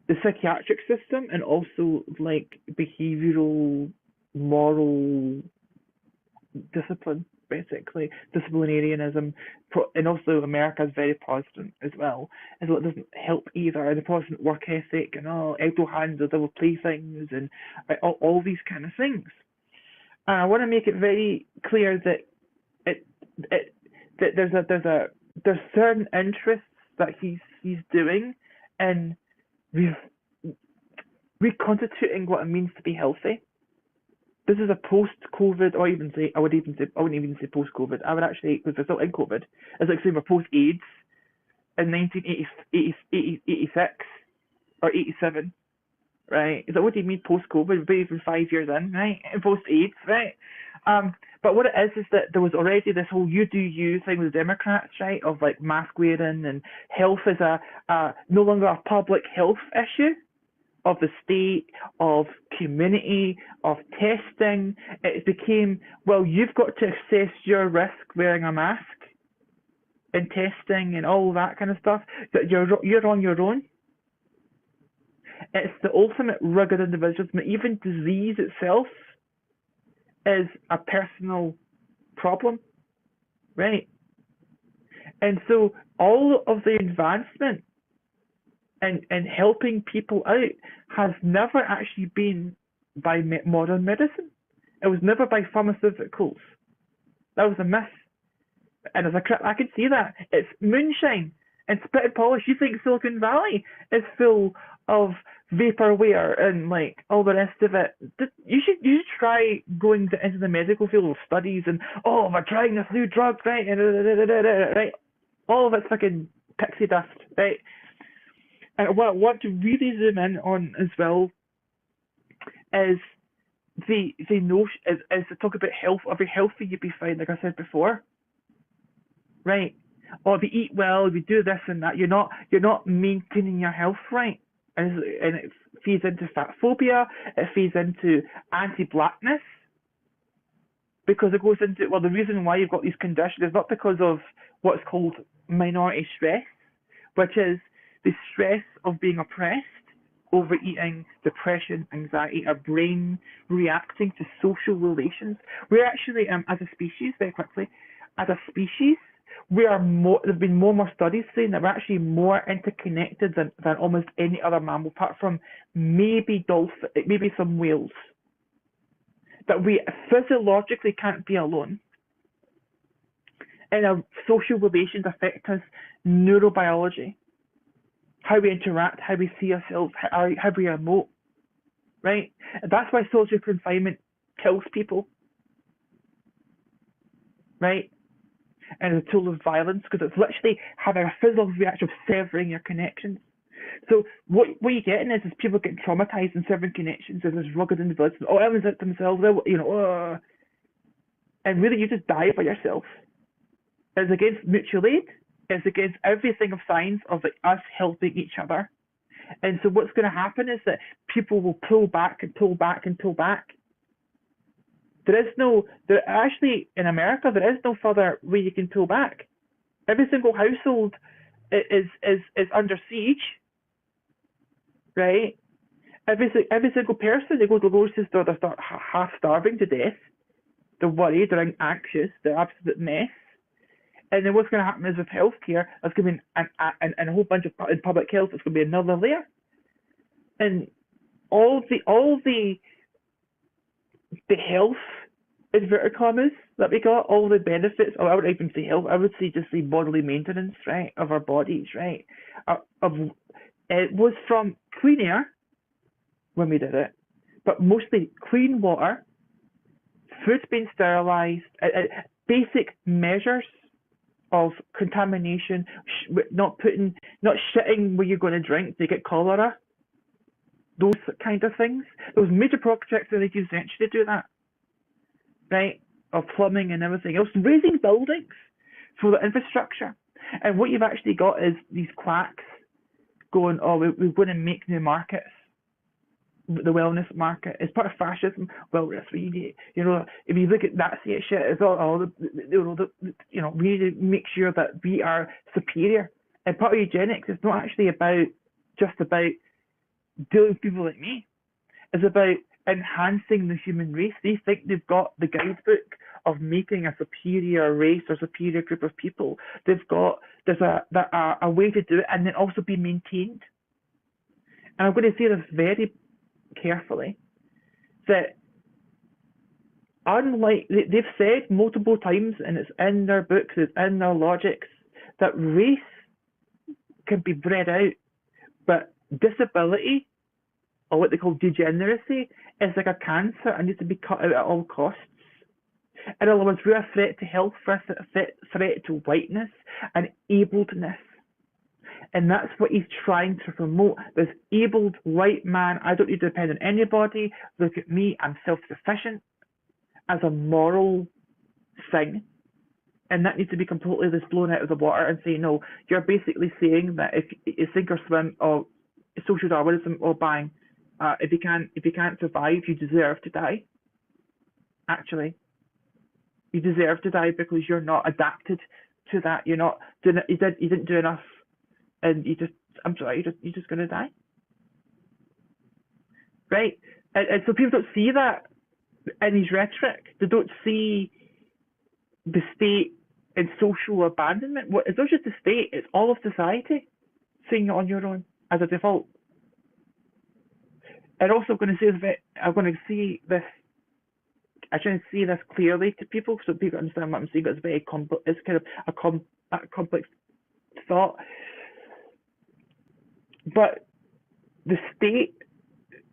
the psychiatric system and also like behavioral, moral discipline, basically disciplinarianism, and also America is very Protestant as well, and so it doesn't help either. And the Protestant work ethic and idle hands are double playthings and all these kind of things. And I want to make it very clear that that there's certain interests that he's doing in reconstituting what it means to be healthy. This is a post-COVID, or even say, I wouldn't even say post-COVID. I would actually, because we're still in COVID, it's like saying we're post-AIDS in 1986 or 87, right? Is that what do you mean post-COVID? We're even 5 years in, right? And post-AIDS, right? But what it is that there was already this whole you do you thing with the Democrats, right? Of like mask wearing and health is no longer a public health issue of the state, of community, of testing. It became, well, you've got to assess your risk wearing a mask and testing and all that kind of stuff, that you're on your own. It's the ultimate rugged individualism. Even disease itself is a personal problem, right? And so all of the advancement and helping people out has never actually been by modern medicine. It was never by pharmaceuticals. That was a myth. And as a Crip, I can see that. It's moonshine and spit and polish. You think Silicon Valley is full of vaporware and like all the rest of it? You should try going into the medical field with studies and we're trying this new drug, right? And right, all of it's fucking pixie dust, right? And what I want to really zoom in on as well is the notion is to talk about health. If you're healthy, you'd be fine, like I said before, right? Or if you eat well, if you do this and that, you're not maintaining your health right, and it feeds into fat phobia. It feeds into anti-blackness, because it goes into, well, the reason why you've got these conditions is not because of what's called minority stress, which is the stress of being oppressed, overeating, depression, anxiety, our brain reacting to social relations. We're actually, as a species, very quickly, as a species, we are more. There've been more studies saying that we're actually more interconnected than almost any other mammal, apart from maybe maybe some whales. That we physiologically can't be alone. And our social relations affect us, neurobiology, how we interact, how we see ourselves, how we emote, right? And that's why social confinement kills people, right? And it's a tool of violence, because it's literally having a physical reaction of severing your connections. So what you're getting is people getting traumatized and severing connections. There's this rugged individuals, everyone's at themselves, and really you just die by yourself. It's against mutual aid. It's against everything of science of like us helping each other. And so what's going to happen is that people will pull back and pull back and pull back. Actually in America, there is no further way you can pull back. Every single household is under siege, right? every single person, they go to the grocery store, they start half starving to death. They're worried, they're anxious, they're absolute mess. And then what's going to happen is with healthcare, there's going to be and a whole bunch of in public health, it's going to be another layer. And all the health inverted commas that we got, all the benefits, or I wouldn't even say health, I would say just the bodily maintenance, right, of our bodies, right? It was from clean air when we did it, but mostly clean water, food's been sterilized, basic measures of contamination, not shitting where you're going to drink to get cholera, those kind of things. There was major projects in the 18th century to do that, right? Of plumbing and everything else, raising buildings for the infrastructure. And what you've actually got is these quacks going, oh, we're going to make new markets. The wellness market is part of fascism. Well, that's what you need. If you look at Nazi shit, it's all we need to make sure that we are superior. And part of eugenics is not actually just about dealing with people like me. It's about enhancing the human race. They think they've got the guidebook of making a superior race or superior group of people. There's a way to do it and then also be maintained. And I'm going to say this very carefully, that unlike, they've said multiple times, and it's in their books, it's in their logics, that race can be bred out, but disability, or what they call degeneracy, is like a cancer and needs to be cut out at all costs. In other words, we're a threat to health, we're a threat to whiteness and abledness. And that's what he's trying to promote. This abled white man, I don't need to depend on anybody. Look at me, I'm self-sufficient, as a moral thing. And that needs to be completely just blown out of the water and say, no, you're basically saying that if you sink or swim, or social Darwinism, or bang, if you can't survive, you deserve to die. Actually, you deserve to die because you're not adapted to that. You're not doing it. You didn't do enough. And you're just going to die. Right? And so people don't see that in his rhetoric. They don't see the state in social abandonment. It's not just the state, it's all of society saying it on your own as a default. And also I'm going to see this, I try to see this clearly to people so people understand what I'm saying. It's very complex. It's kind of a complex thought. But the state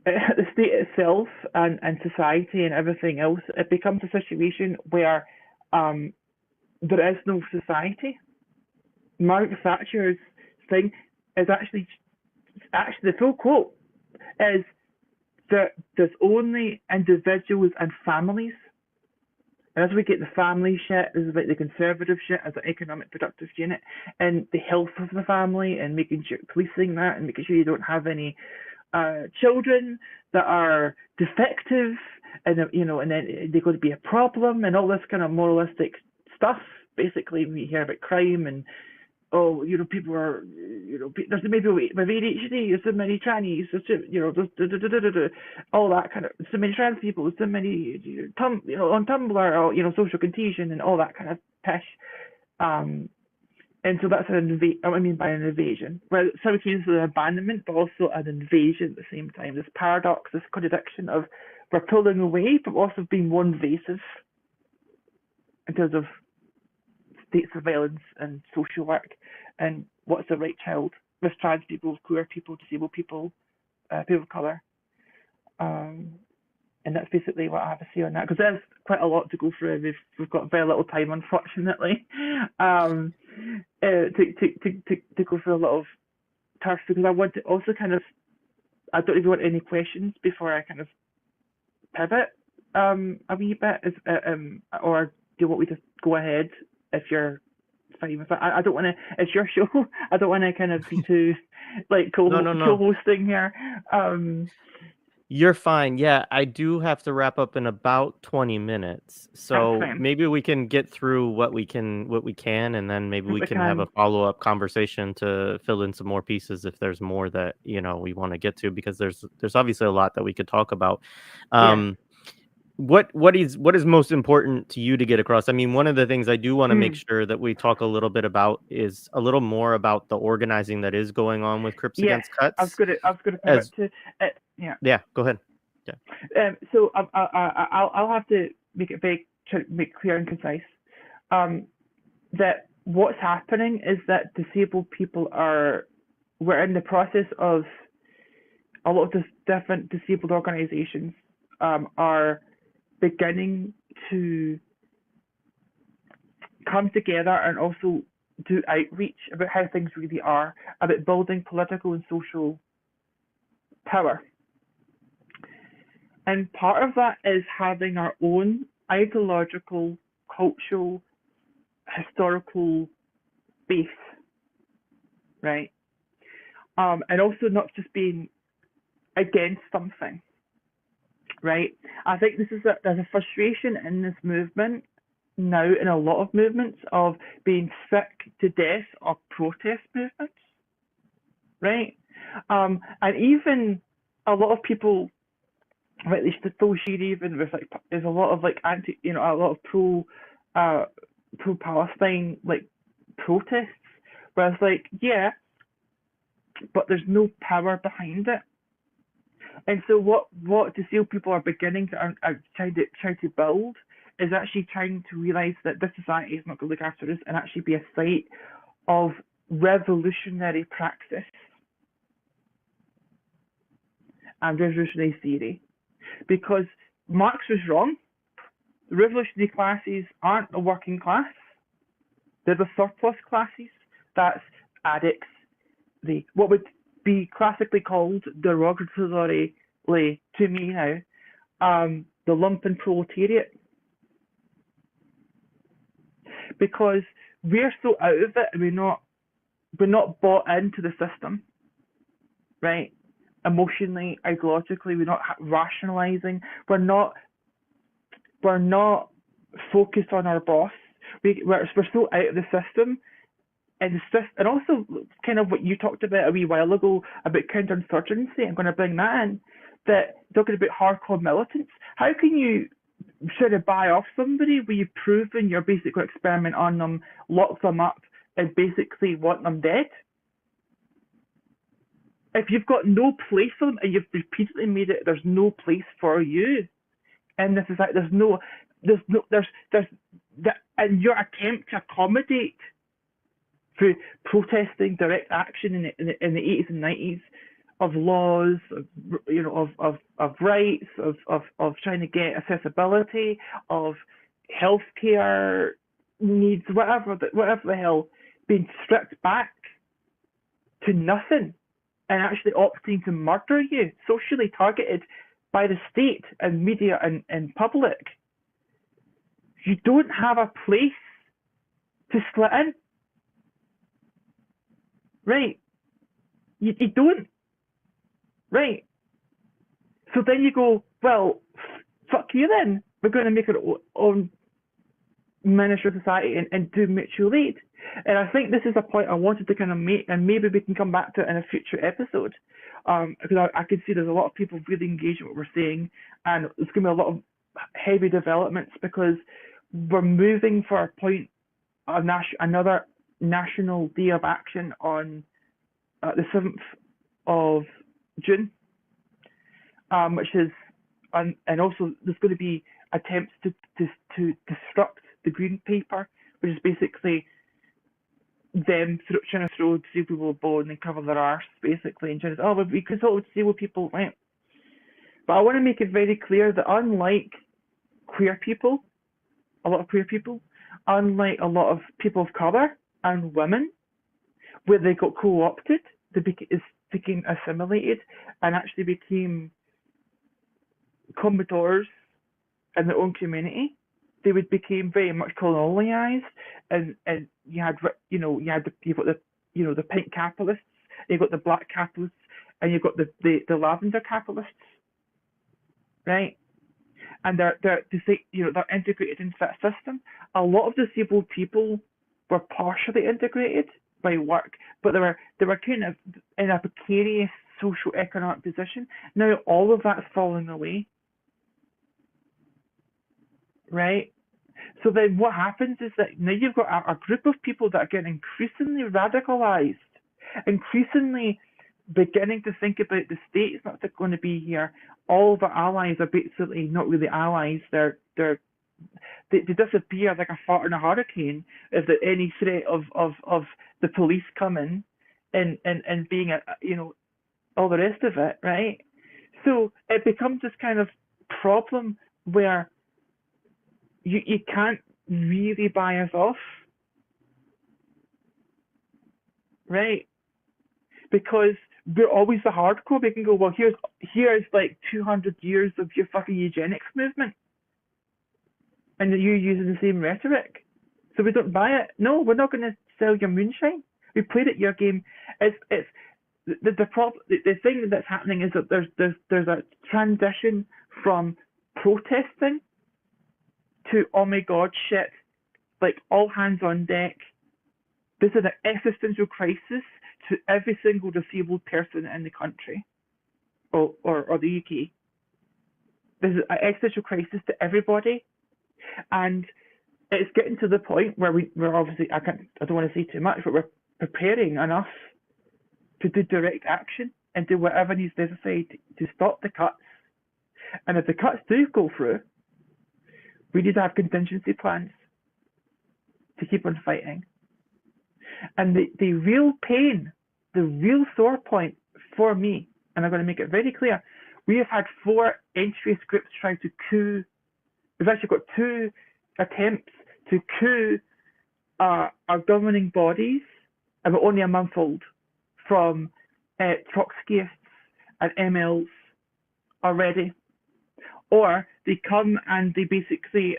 itself and society and everything else, it becomes a situation where there is no society. Margaret Thatcher's thing is actually the full quote is that there's only individuals and families. And as we get the family shit, this is about the conservative shit as an economic productive unit, and the health of the family, and making sure policing that, and making sure you don't have any children that are defective, and and then they're going to be a problem, and all this kind of moralistic stuff. Basically, we hear about crime and people are, there's maybe with ADHD, there's so many trannies, there's all that kind of, so many trans people, there's so many, on Tumblr, or, social contagion and all that kind of pish. And so that's what I mean by an invasion. Well, simultaneously an abandonment, but also an invasion at the same time. This paradox, this contradiction of we're pulling away, but also being more invasive in terms of state surveillance and social work, and what's the right child with trans people, queer people, disabled people, people of colour. And that's basically what I have to say on that, because there's quite a lot to go through. We've got very little time, unfortunately, to go through a lot of turf, because I want to also kind of, I don't even want any questions before I kind of pivot a wee bit, or do you want me to go ahead if you're fine with it? I don't want to, it's your show, I don't want to kind of be too like co-hosting here. You're fine. Yeah, I do have to wrap up in about 20 minutes. That's So fine. maybe we can get through what we can, and then maybe we We can have a can, follow-up conversation to fill in some more pieces if there's more that, we want to get to, because there's obviously a lot that we could talk about. yeah. Um, what is most important to you to get across? I mean, one of the things I do want to make Mm, sure that we talk a little bit about is a little more about the organizing that is going on with Crips yes, Against Cuts. I was gonna pivot As to yeah. Yeah, go ahead. Yeah. So I'll have to make it very make clear and concise. Um, that what's happening is that disabled people we're in the process of a lot of this different disabled organisations are beginning to come together and also do outreach about how things really are, about building political and social power. And part of that is having our own ideological, cultural, historical base, right? And also not just being against something, right? I think there's a frustration in this movement now, in a lot of movements, of being sick to death of protest movements, right? And even a lot of people, right, at least the Toshir, even with like, there's a lot of like a lot of pro Palestine like protests, where it's like, yeah, but there's no power behind it. And so what disabled people are beginning to are try to build is actually trying to realise that this society is not going to look after us and actually be a site of revolutionary praxis and revolutionary theory. Because Marx was wrong. The revolutionary classes aren't a working class. They're the surplus classes. That's addicts, the what would be classically called derogatorily to me now, the lumpen proletariat, because we're so out of it and we're not bought into the system, right? Emotionally, ideologically, we're not rationalizing. We're not focused on our boss. We're so out of the system. And also kind of what you talked about a wee while ago about counterinsurgency. I'm going to bring that in. That talking about hardcore militants. How can you sort of buy off somebody where you've proven your basic experiment on them, lock them up, and basically want them dead? If you've got no place for them and you've repeatedly made it, there's no place for you. And this is like there's that, and your attempt to accommodate through protesting direct action in the 80s and 90s of laws, of rights, of trying to get accessibility, of healthcare needs, whatever the hell, being stripped back to nothing, and actually opting to murder you, socially targeted by the state and media and public. You don't have a place to slot in. Right. You don't. Right. So then you go, well, fuck you then. We're going to make our own miniature society and do mutual aid. And I think this is a point I wanted to kind of make, and maybe we can come back to it in a future episode. Because I can see there's a lot of people really engaged in what we're saying, and there's going to be a lot of heavy developments because we're moving for a point of another national day of action on the 7th of June, which is, and also there's going to be attempts to disrupt the Green Paper, which is basically them trying to throw disabled people a bone and cover their arse, basically, and trying to say, oh, we consult with disabled people, right? But I want to make it very clear that unlike queer people, a lot of queer people, unlike a lot of people of colour and women, where they got co-opted, they became assimilated and actually became commodores in their own community. They became very much colonialized, and you've got the pink capitalists, you've got the black capitalists, and you've got the lavender capitalists, right? And they're integrated into that system. A lot of disabled people were partially integrated by work, but they were kind of in a precarious social economic position. Now all of that's falling away, right? So then what happens is that now you've got a group of people that are getting increasingly radicalized, increasingly beginning to think about the state is not going to be here. All of our allies are basically not really allies. They disappear like a fart in a hurricane if there any threat of the police coming and being all the rest of it, right? So it becomes this kind of problem where you can't really buy us off, right? Because we're always the hardcore. We can go, well, here's like 200 years of your fucking eugenics movement, and you're using the same rhetoric, so we don't buy it. No, we're not going to sell your moonshine. We played at your game. It's the problem. The thing that's happening is that there's a transition from protesting to, oh my god, shit, like all hands on deck. This is an existential crisis to every single disabled person in the country or the UK. This is an existential crisis to everybody, and it's getting to the point where we're obviously, I don't want to say too much, but we're preparing enough to do direct action and do whatever needs necessary to stop the cuts. And if the cuts do go through, we need to have contingency plans to keep on fighting. And the real pain, the real sore point for me, and I'm going to make it very clear, we have had 4 entry scripts trying to coup. We've actually got 2 attempts to coup our governing bodies, and we're only a month old, from Trotskyists and MLs already. Or they come and they basically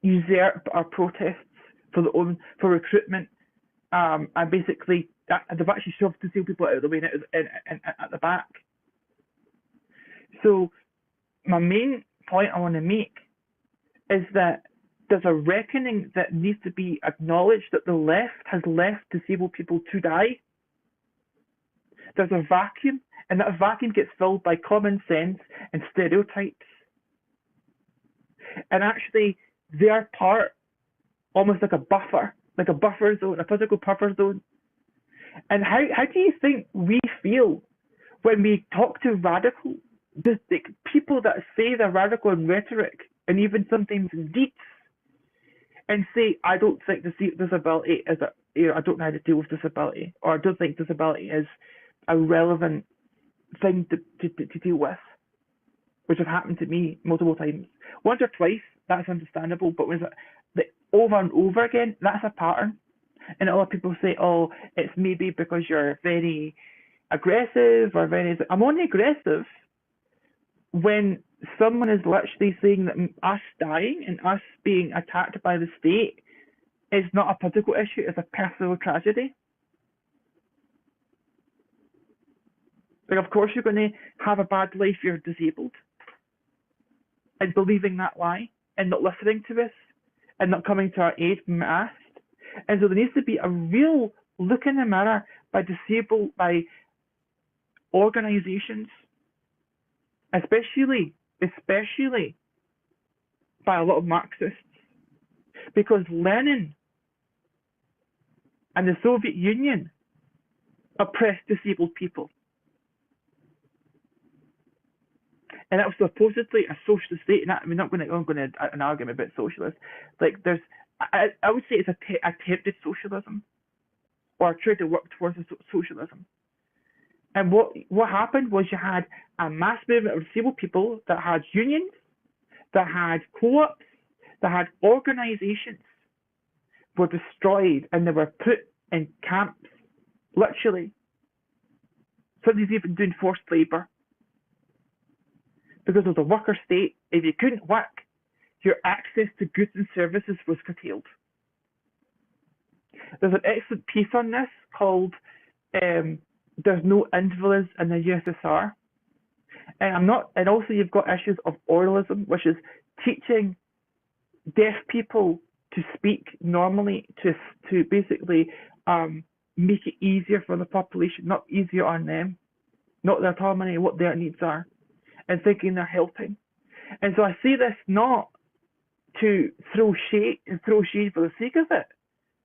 usurp our protests for recruitment, and basically they've actually shoved disabled people out of the way and at the back. So my main point I want to make is that there's a reckoning that needs to be acknowledged that the left has left disabled people to die. There's a vacuum, and that vacuum gets filled by common sense and stereotypes. And actually, they're part, almost like a buffer zone, a physical buffer zone. And how do you think we feel when we talk to radicals, the people that say they're radical in rhetoric and even sometimes in deeds, and say, I don't think disability is I don't know how to deal with disability, or I don't think disability is a relevant thing to deal with, which has happened to me multiple times. Once or twice, that's understandable, but when it's over and over again, that's a pattern. And a lot of people say, oh, it's maybe because you're very aggressive or very... I'm only aggressive when someone is literally saying that us dying and us being attacked by the state is not a political issue, it's a personal tragedy. Like, of course you're going to have a bad life if you're disabled. And believing that lie and not listening to us and not coming to our aid when we're asked. And so there needs to be a real look in the mirror by organisations, especially by a lot of Marxists, because Lenin and the Soviet Union oppressed disabled people. And that was supposedly a socialist state. And I'm not going to an argument about socialist. Like, I would say it's attempted socialism, or trying to work towards socialism. And what happened was you had a mass movement of disabled people that had unions, that had co-ops, that had organisations, were destroyed, and they were put in camps, literally. Somebody's even doing forced labour. Because of the worker state, if you couldn't work, your access to goods and services was curtailed. There's an excellent piece on this called There's No Invalids in the USSR. And also you've got issues of oralism, which is teaching deaf people to speak normally, to basically make it easier for the population, not easier on them, not their autonomy, what their needs are, and thinking they're helping. And so I see this not to throw shade for the sake of it.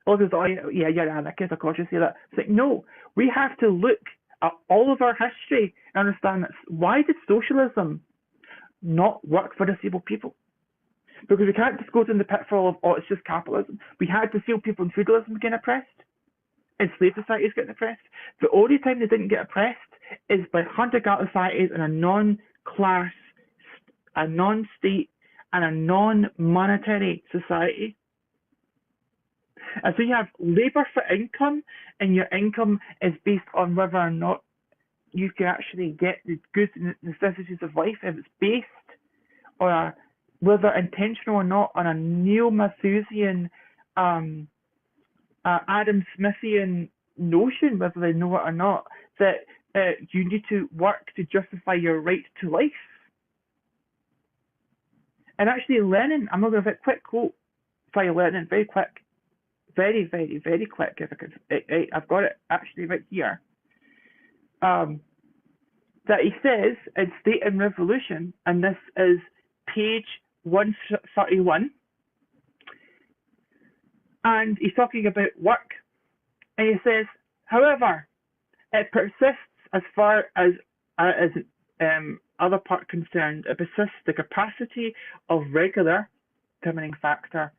Others, oh yeah, you're an anarchist, of course you say that. It's like, no, we have to look at all of our history and understand that why did socialism not work for disabled people? Because we can't just go down the pitfall of, oh, it's just capitalism. We had disabled people in feudalism getting oppressed, and slave societies getting oppressed. The only time they didn't get oppressed is by hunter-gatherer societies in a non-class, a non-state, and a non-monetary society. And so you have labour for income, and your income is based on whether or not you can actually get the goods and necessities of life, if it's based on whether intentional or not, on a neo-Malthusian, Adam Smithian notion, whether they know it or not, that you need to work to justify your right to life. And actually, Lenin, I'm going to give a quick quote by Lenin, very quick, very, very, very quick. If I could, I've got it actually right here. That he says in State and Revolution, and this is page 131, and he's talking about work, and he says, however, it persists as far as other part concerned. It persists the capacity of regular determining factor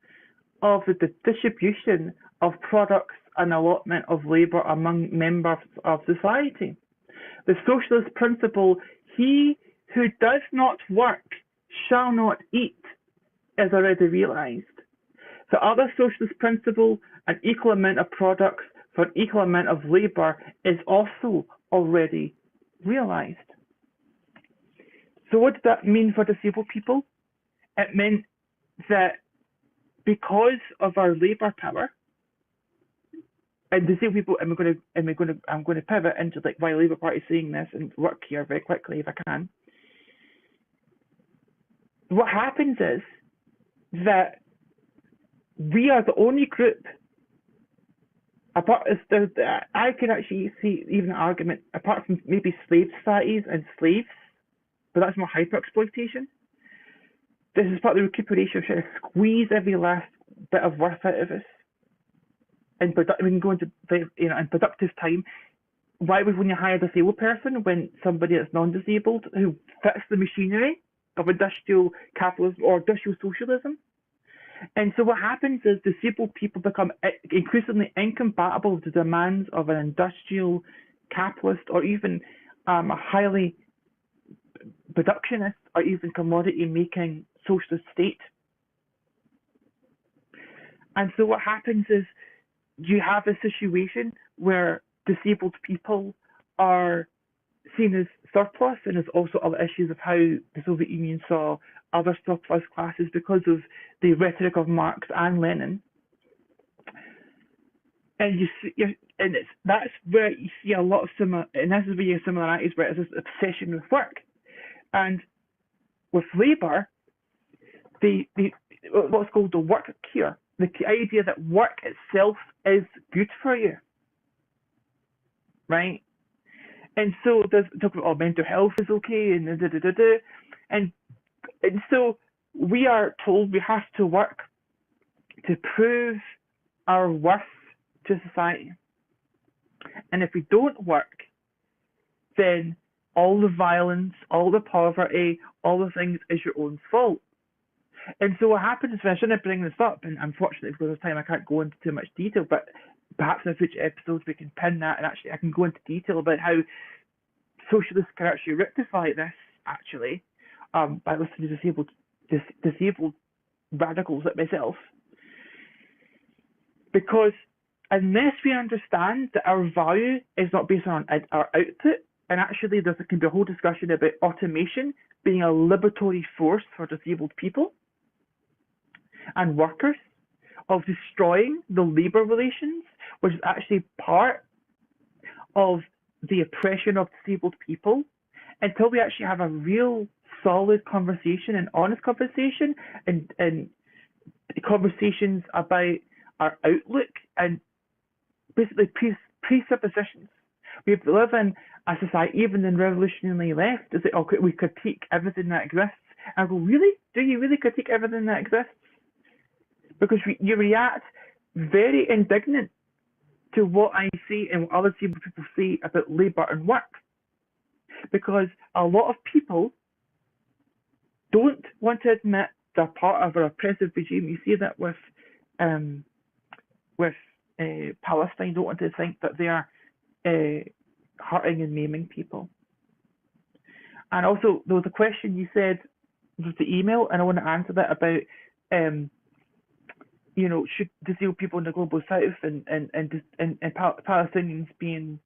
of the distribution of products and allotment of labour among members of society. The socialist principle, he who does not work shall not eat, is already realised. The other socialist principle, an equal amount of products for an equal amount of labour, is also already realised. So what did that mean for disabled people? It meant that because of our labour power, and disabled people, I'm going to pivot into like why the Labour Party is saying this and work here very quickly if I can. What happens is that we are the only group. I can actually see even an argument apart from maybe slave societies and slaves, but that's more hyper exploitation. This is part of the recuperation of trying to squeeze every last bit of worth out of us. And we can go into in productive time. Why would when you hire a disabled person when somebody that's non-disabled who fits the machinery of industrial capitalism or industrial socialism? And so what happens is disabled people become increasingly incompatible with the demands of an industrial capitalist or even a highly productionist or even commodity making socialist state. And so what happens is you have a situation where disabled people are seen as surplus, and there's also other issues of how the Soviet Union saw other surplus classes because of the rhetoric of Marx and Lenin. And that's where you see a lot of and this is where you have similarities, where it's this obsession with work. And with labour, what's called the work cure, the idea that work itself is good for you, right? And so there's talk about mental health is okay and and so we are told we have to work to prove our worth to society. And if we don't work, then all the violence, all the poverty, all the things is your own fault. And so what happens, I shouldn't bring this up, and unfortunately because of time I can't go into too much detail, but perhaps in future episodes we can pin that, and actually I can go into detail about how socialists can actually rectify this, actually, by listening to disabled radicals like myself. Because unless we understand that our value is not based on our output, and actually there can be a whole discussion about automation being a liberatory force for disabled people and workers, of destroying the labour relations, which is actually part of the oppression of disabled people, until we actually have a real solid conversation and honest conversation and conversations about our outlook and basically presuppositions. We live in a society, even in revolutionary left, is that we critique everything that exists. And I go, really? Do you really critique everything that exists? Because you react very indignant to what I see and what other people say about labour and work. Because a lot of people don't want to admit they're part of an oppressive regime. You see that with Palestine. Don't want to think that they are hurting and maiming people. And also, there was a question you said with the email, and I want to answer that about should disabled people in the global south and Palestinians being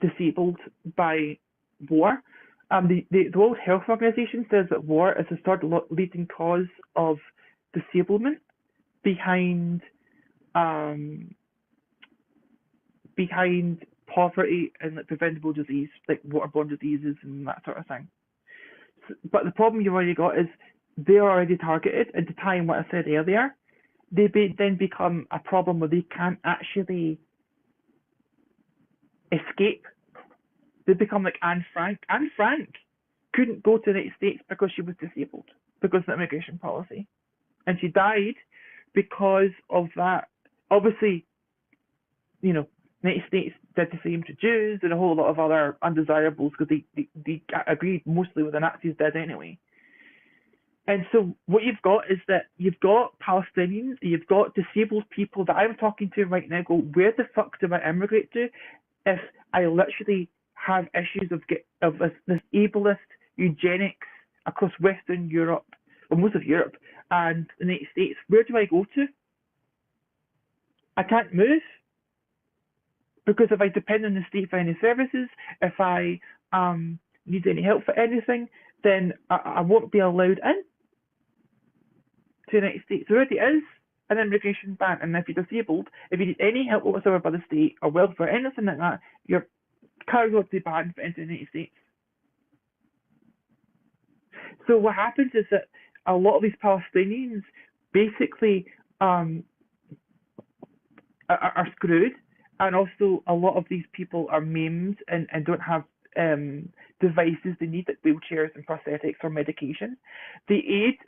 disabled by war. The World Health Organization says that war is the third leading cause of disablement behind poverty and like preventable disease, like waterborne diseases and that sort of thing. But the problem you've already got is they're already targeted. And to tie in what I said earlier, they then become a problem where they can't actually escape. They become like Anne Frank. Anne Frank couldn't go to the United States because she was disabled, because of the immigration policy. And she died because of that. Obviously, the United States did the same to Jews and a whole lot of other undesirables because they agreed mostly with the Nazis did anyway. And so what you've got is that you've got Palestinians, you've got disabled people that I'm talking to right now go, where the fuck do I immigrate to if I literally have issues of this ableist eugenics across Western Europe, or most of Europe, and the United States? Where do I go to? I can't move. Because if I depend on the state for any services, if I need any help for anything, then I won't be allowed in to the United States. There already is an immigration ban, and if you're disabled, if you need any help whatsoever by the state or welfare, anything like that, you're categorically banned for entering the United States. So what happens is that a lot of these Palestinians basically are screwed. And also, a lot of these people are maimed and don't have devices they need, like wheelchairs and prosthetics or medication. The aid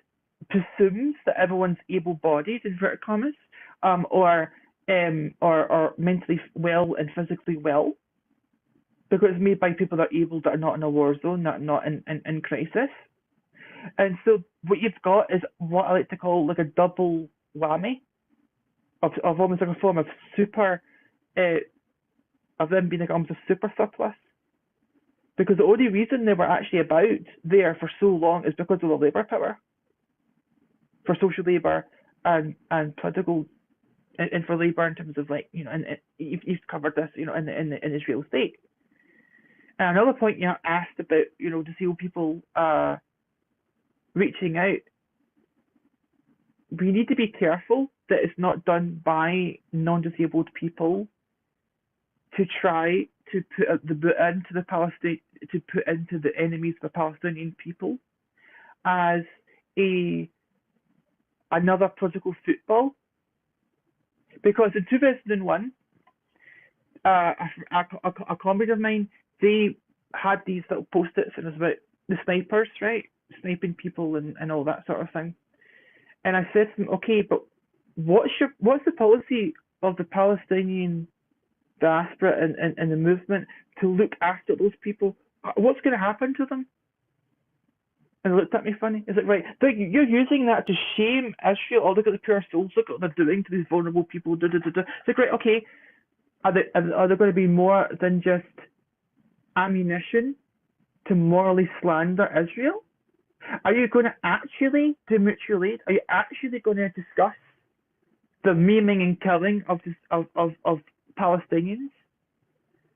presumes that everyone's able-bodied, inverted commas, or mentally well and physically well, because it's made by people that are able, that are not in a war zone, that are not in crisis. And so what you've got is what I like to call like a double whammy of almost like a form of super. Of them being like almost a super surplus, because the only reason they were actually about there for so long is because of the labour power, for social labour and political, and for labour in terms of like and you've covered this in the Israel state. And another point you asked about disabled people reaching out. We need to be careful that it's not done by non-disabled people to try to put the boot into the enemies of the Palestinian people as another political football. Because in 2001, a comrade of mine, they had these little post-its, and it was about the snipers, right? Sniping people and all that sort of thing. And I said to them, okay, but what's the policy of the Palestinian diaspora and the movement to look after those people? What's going to happen to them? And they looked at me funny. Is it right? You're using that to shame Israel. Oh, look at the poor souls. Look at what they're doing to these vulnerable people. It's like, right, okay. Are there going to be more than just ammunition to morally slander Israel? Are you going to actually do mutual aid? Are you actually going to discuss the maiming and killing of Palestinians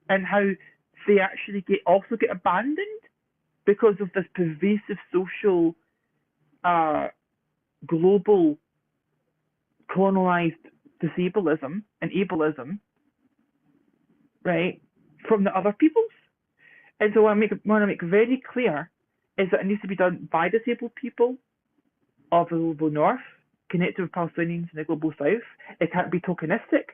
and how they actually also get abandoned because of this pervasive social global colonialized disableism and ableism, right, from the other peoples? And so what I want to make very clear is that it needs to be done by disabled people of the global north, connected with Palestinians in the global south. It can't be tokenistic.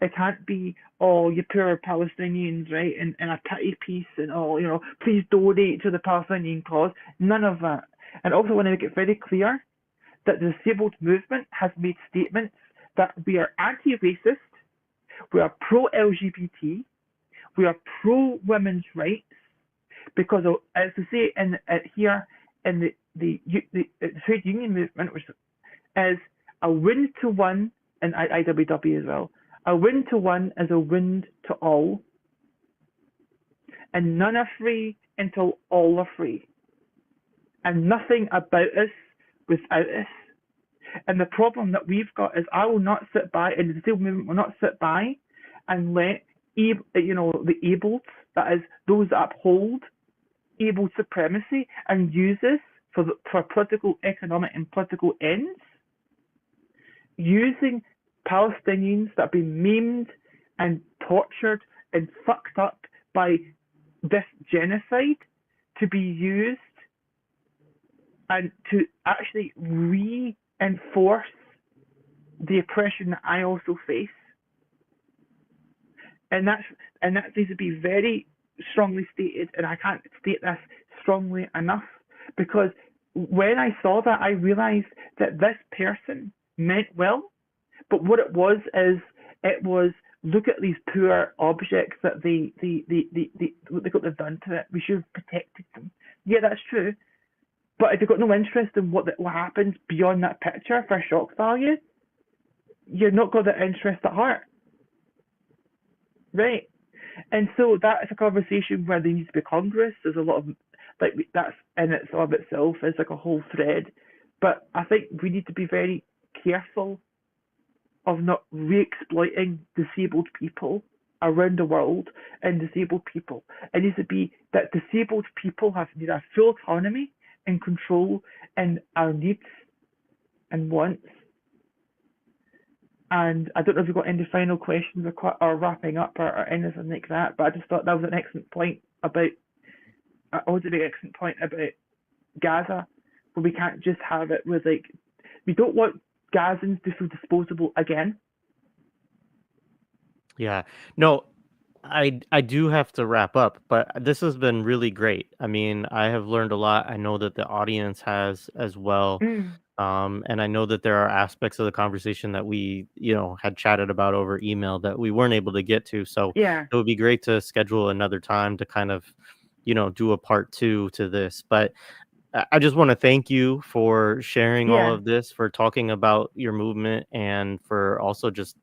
It can't be, oh, you poor Palestinians, right, and a pity piece, and, oh, please donate to the Palestinian cause. None of that. And also want to make it very clear that the disabled movement has made statements that we are anti-racist, we are pro-LGBT, we are pro-women's rights, because as I say here in the trade union movement, which is a win to one, and IWW as well, a win to one is a win to all, and none are free until all are free, and nothing about us without us. And the problem that we've got is I will not sit by, and the disabled movement will not sit by and let the abled, that is those that uphold able supremacy and use this for political, economic, and political ends, using Palestinians that have been maimed and tortured and fucked up by this genocide to be used and to actually reinforce the oppression that I also face. And that needs to be very strongly stated, and I can't state this strongly enough, because when I saw that, I realized that this person meant well, but what it was look at these poor objects that what they've done to it. We should have protected them. Yeah, that's true. But if you've got no interest in what happens beyond that picture for shock value, you're not got that interest at heart. Right? And so that is a conversation where there needs to be Congress. There's a lot of, that's in itself is like a whole thread. But I think we need to be very careful of not re-exploiting disabled people around the world and disabled people. It needs to be that disabled people need a full autonomy and control in our needs and wants. And I don't know if you've got any final questions or wrapping up or anything like that, but I just thought that was an excellent point about, Gaza, where we can't just have it with we don't want Gazans to feel disposable again. Yeah. No, I do have to wrap up, but this has been really great. I mean, I have learned a lot. I know that the audience has as well. And I know that there are aspects of the conversation that we, had chatted about over email that we weren't able to get to. So Yeah. it would be great to schedule another time to kind of, do a part 2 to this. But I just want to thank you for sharing all Yeah. of this, for talking about your movement, and for also just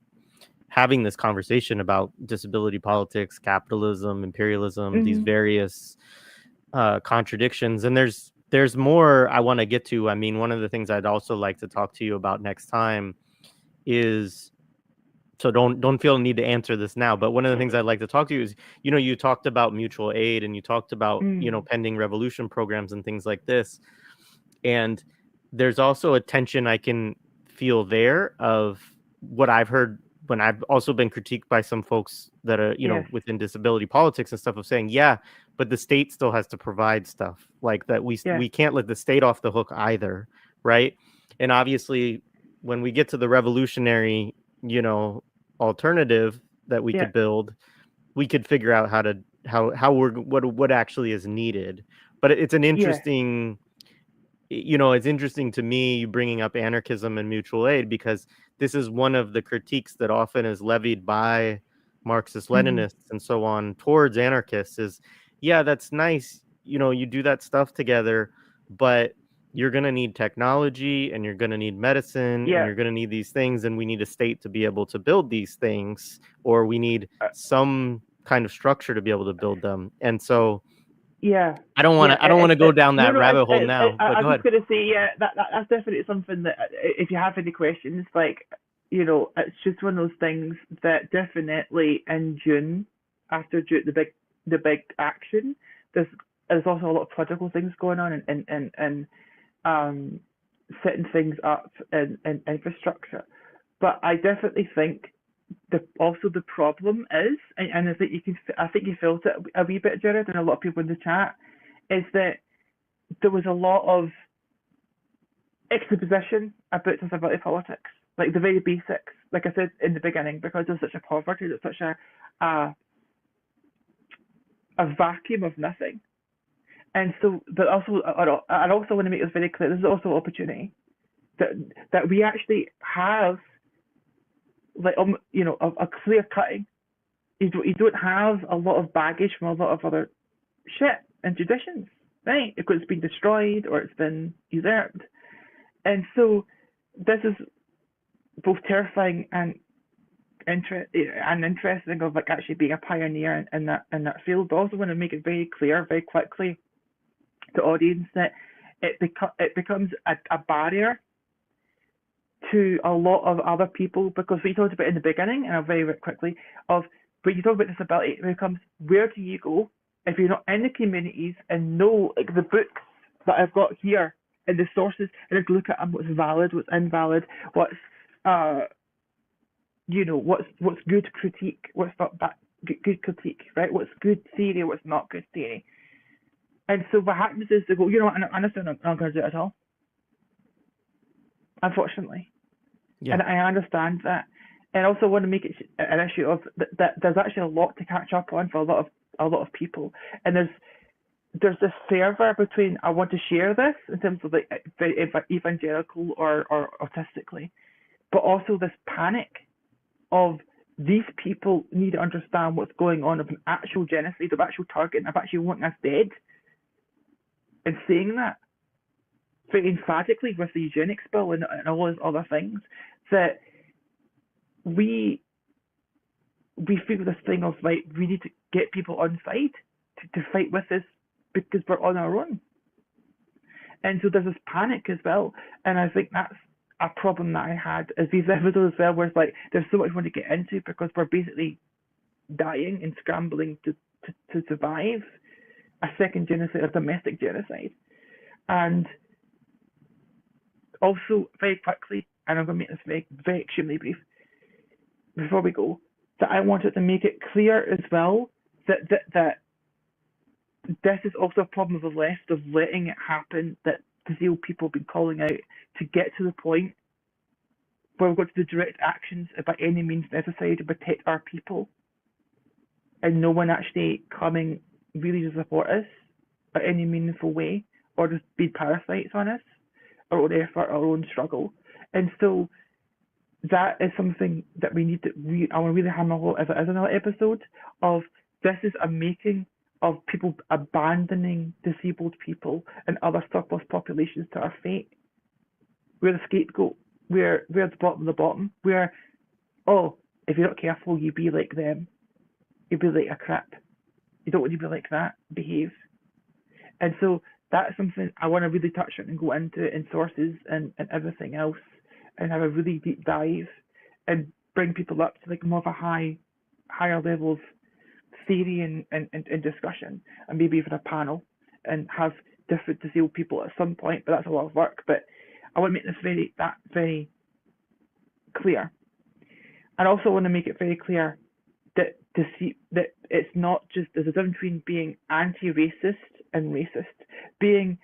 having this conversation about disability politics, capitalism, imperialism, these various contradictions. And there's more I want to get to. I mean, one of the things I'd also like to talk to you about next time is, so don't feel the need to answer this now, but one of the things I'd like to talk to you is, you talked about mutual aid, and you talked about, pending revolution programs and things like this. And there's also a tension I can feel there of what I've heard when I've also been critiqued by some folks that are, Yes. within disability politics and stuff, of saying, yeah, but the state still has to provide stuff like that. We can't let the state off the hook either. Right. And obviously, when we get to the revolutionary, alternative that we could build, we could figure out what actually is needed. But it's an interesting, it's interesting to me, you bringing up anarchism and mutual aid, because this is one of the critiques that often is levied by Marxist Leninists and so on towards anarchists is, yeah, that's nice, you do that stuff together, but you're going to need technology, and you're going to need medicine, and you're going to need these things, and we need a state to be able to build these things, or we need some kind of structure to be able to build them. And so I don't want to go down that rabbit hole now. I was just going to say, that's definitely something that, if you have any questions, it's just one of those things that definitely in June, after the big action, there's also a lot of political things going on, and setting things up in infrastructure. But I definitely think also the problem is, and I think you felt it a wee bit, Jared, and a lot of people in the chat, is that there was a lot of exposition about disability politics, like the very basics, like I said in the beginning, because there's such a poverty, there's such a, a vacuum of nothing. And so, but also, I also want to make this very clear. This is also an opportunity that we actually have, like a clear cutting. You don't have a lot of baggage from a lot of other shit and traditions, right? Because it's been destroyed or it's been usurped, and so this is both terrifying and interesting of like actually being a pioneer in that field. But I also want to make it very clear, very quickly, to the audience that it becomes a barrier to a lot of other people, because we talked about in the beginning, and I'll very, very quickly, of when you talk about disability, it becomes, where do you go if you're not in the communities and know, like, the books that I've got here and the sources, and I can look at them, what's valid, what's invalid, what's what's good critique, what's not bad, good critique, right? What's good theory, what's not good theory. And so what happens is they go, I'm not going to do it at all, unfortunately. Yeah. And I understand that. And I also want to make it an issue of that there's actually a lot to catch up on for a lot of people. And there's this fervor between, I want to share this in terms of like evangelical or autistically, but also this panic of these people need to understand what's going on, of an actual genocide, of actual targeting, of actually wanting us dead, and saying that very emphatically with the Eugenics bill and all those other things, that we feel this thing of like, we need to get people on side to fight with us because we're on our own. And so there's this panic as well. And I think that's a problem that I had as these episodes as well, where it's like there's so much we want to get into because we're basically dying and scrambling to survive a second genocide, a domestic genocide. And also, very quickly, and I'm going to make this very, very extremely brief before we go, that I wanted to make it clear as well that this is also a problem of the left, of letting it happen, that disabled people have been calling out to get to the point where we've got to do direct actions by any means necessary to protect our people, and no one actually coming really to support us in any meaningful way, or just be parasites on us, our own effort, our own struggle. And so that is something that we need to I want to really hammer home, if it is another episode, of this is a making of people abandoning disabled people and other surplus populations to our fate. We're the scapegoat. We're the bottom of the bottom. We're, if you're not careful, you be like them. You be like a crip. You don't want to be like that. Behave. And so that's something I want to really touch on and go into in sources and everything else, and have a really deep dive and bring people up to like more of a higher level of theory and discussion, and maybe even a panel, and have different disabled people at some point. But that's a lot of work. But I want to make this very clear. And also want to make it very clear that it's not just, there's a difference between being anti-racist and racist. Being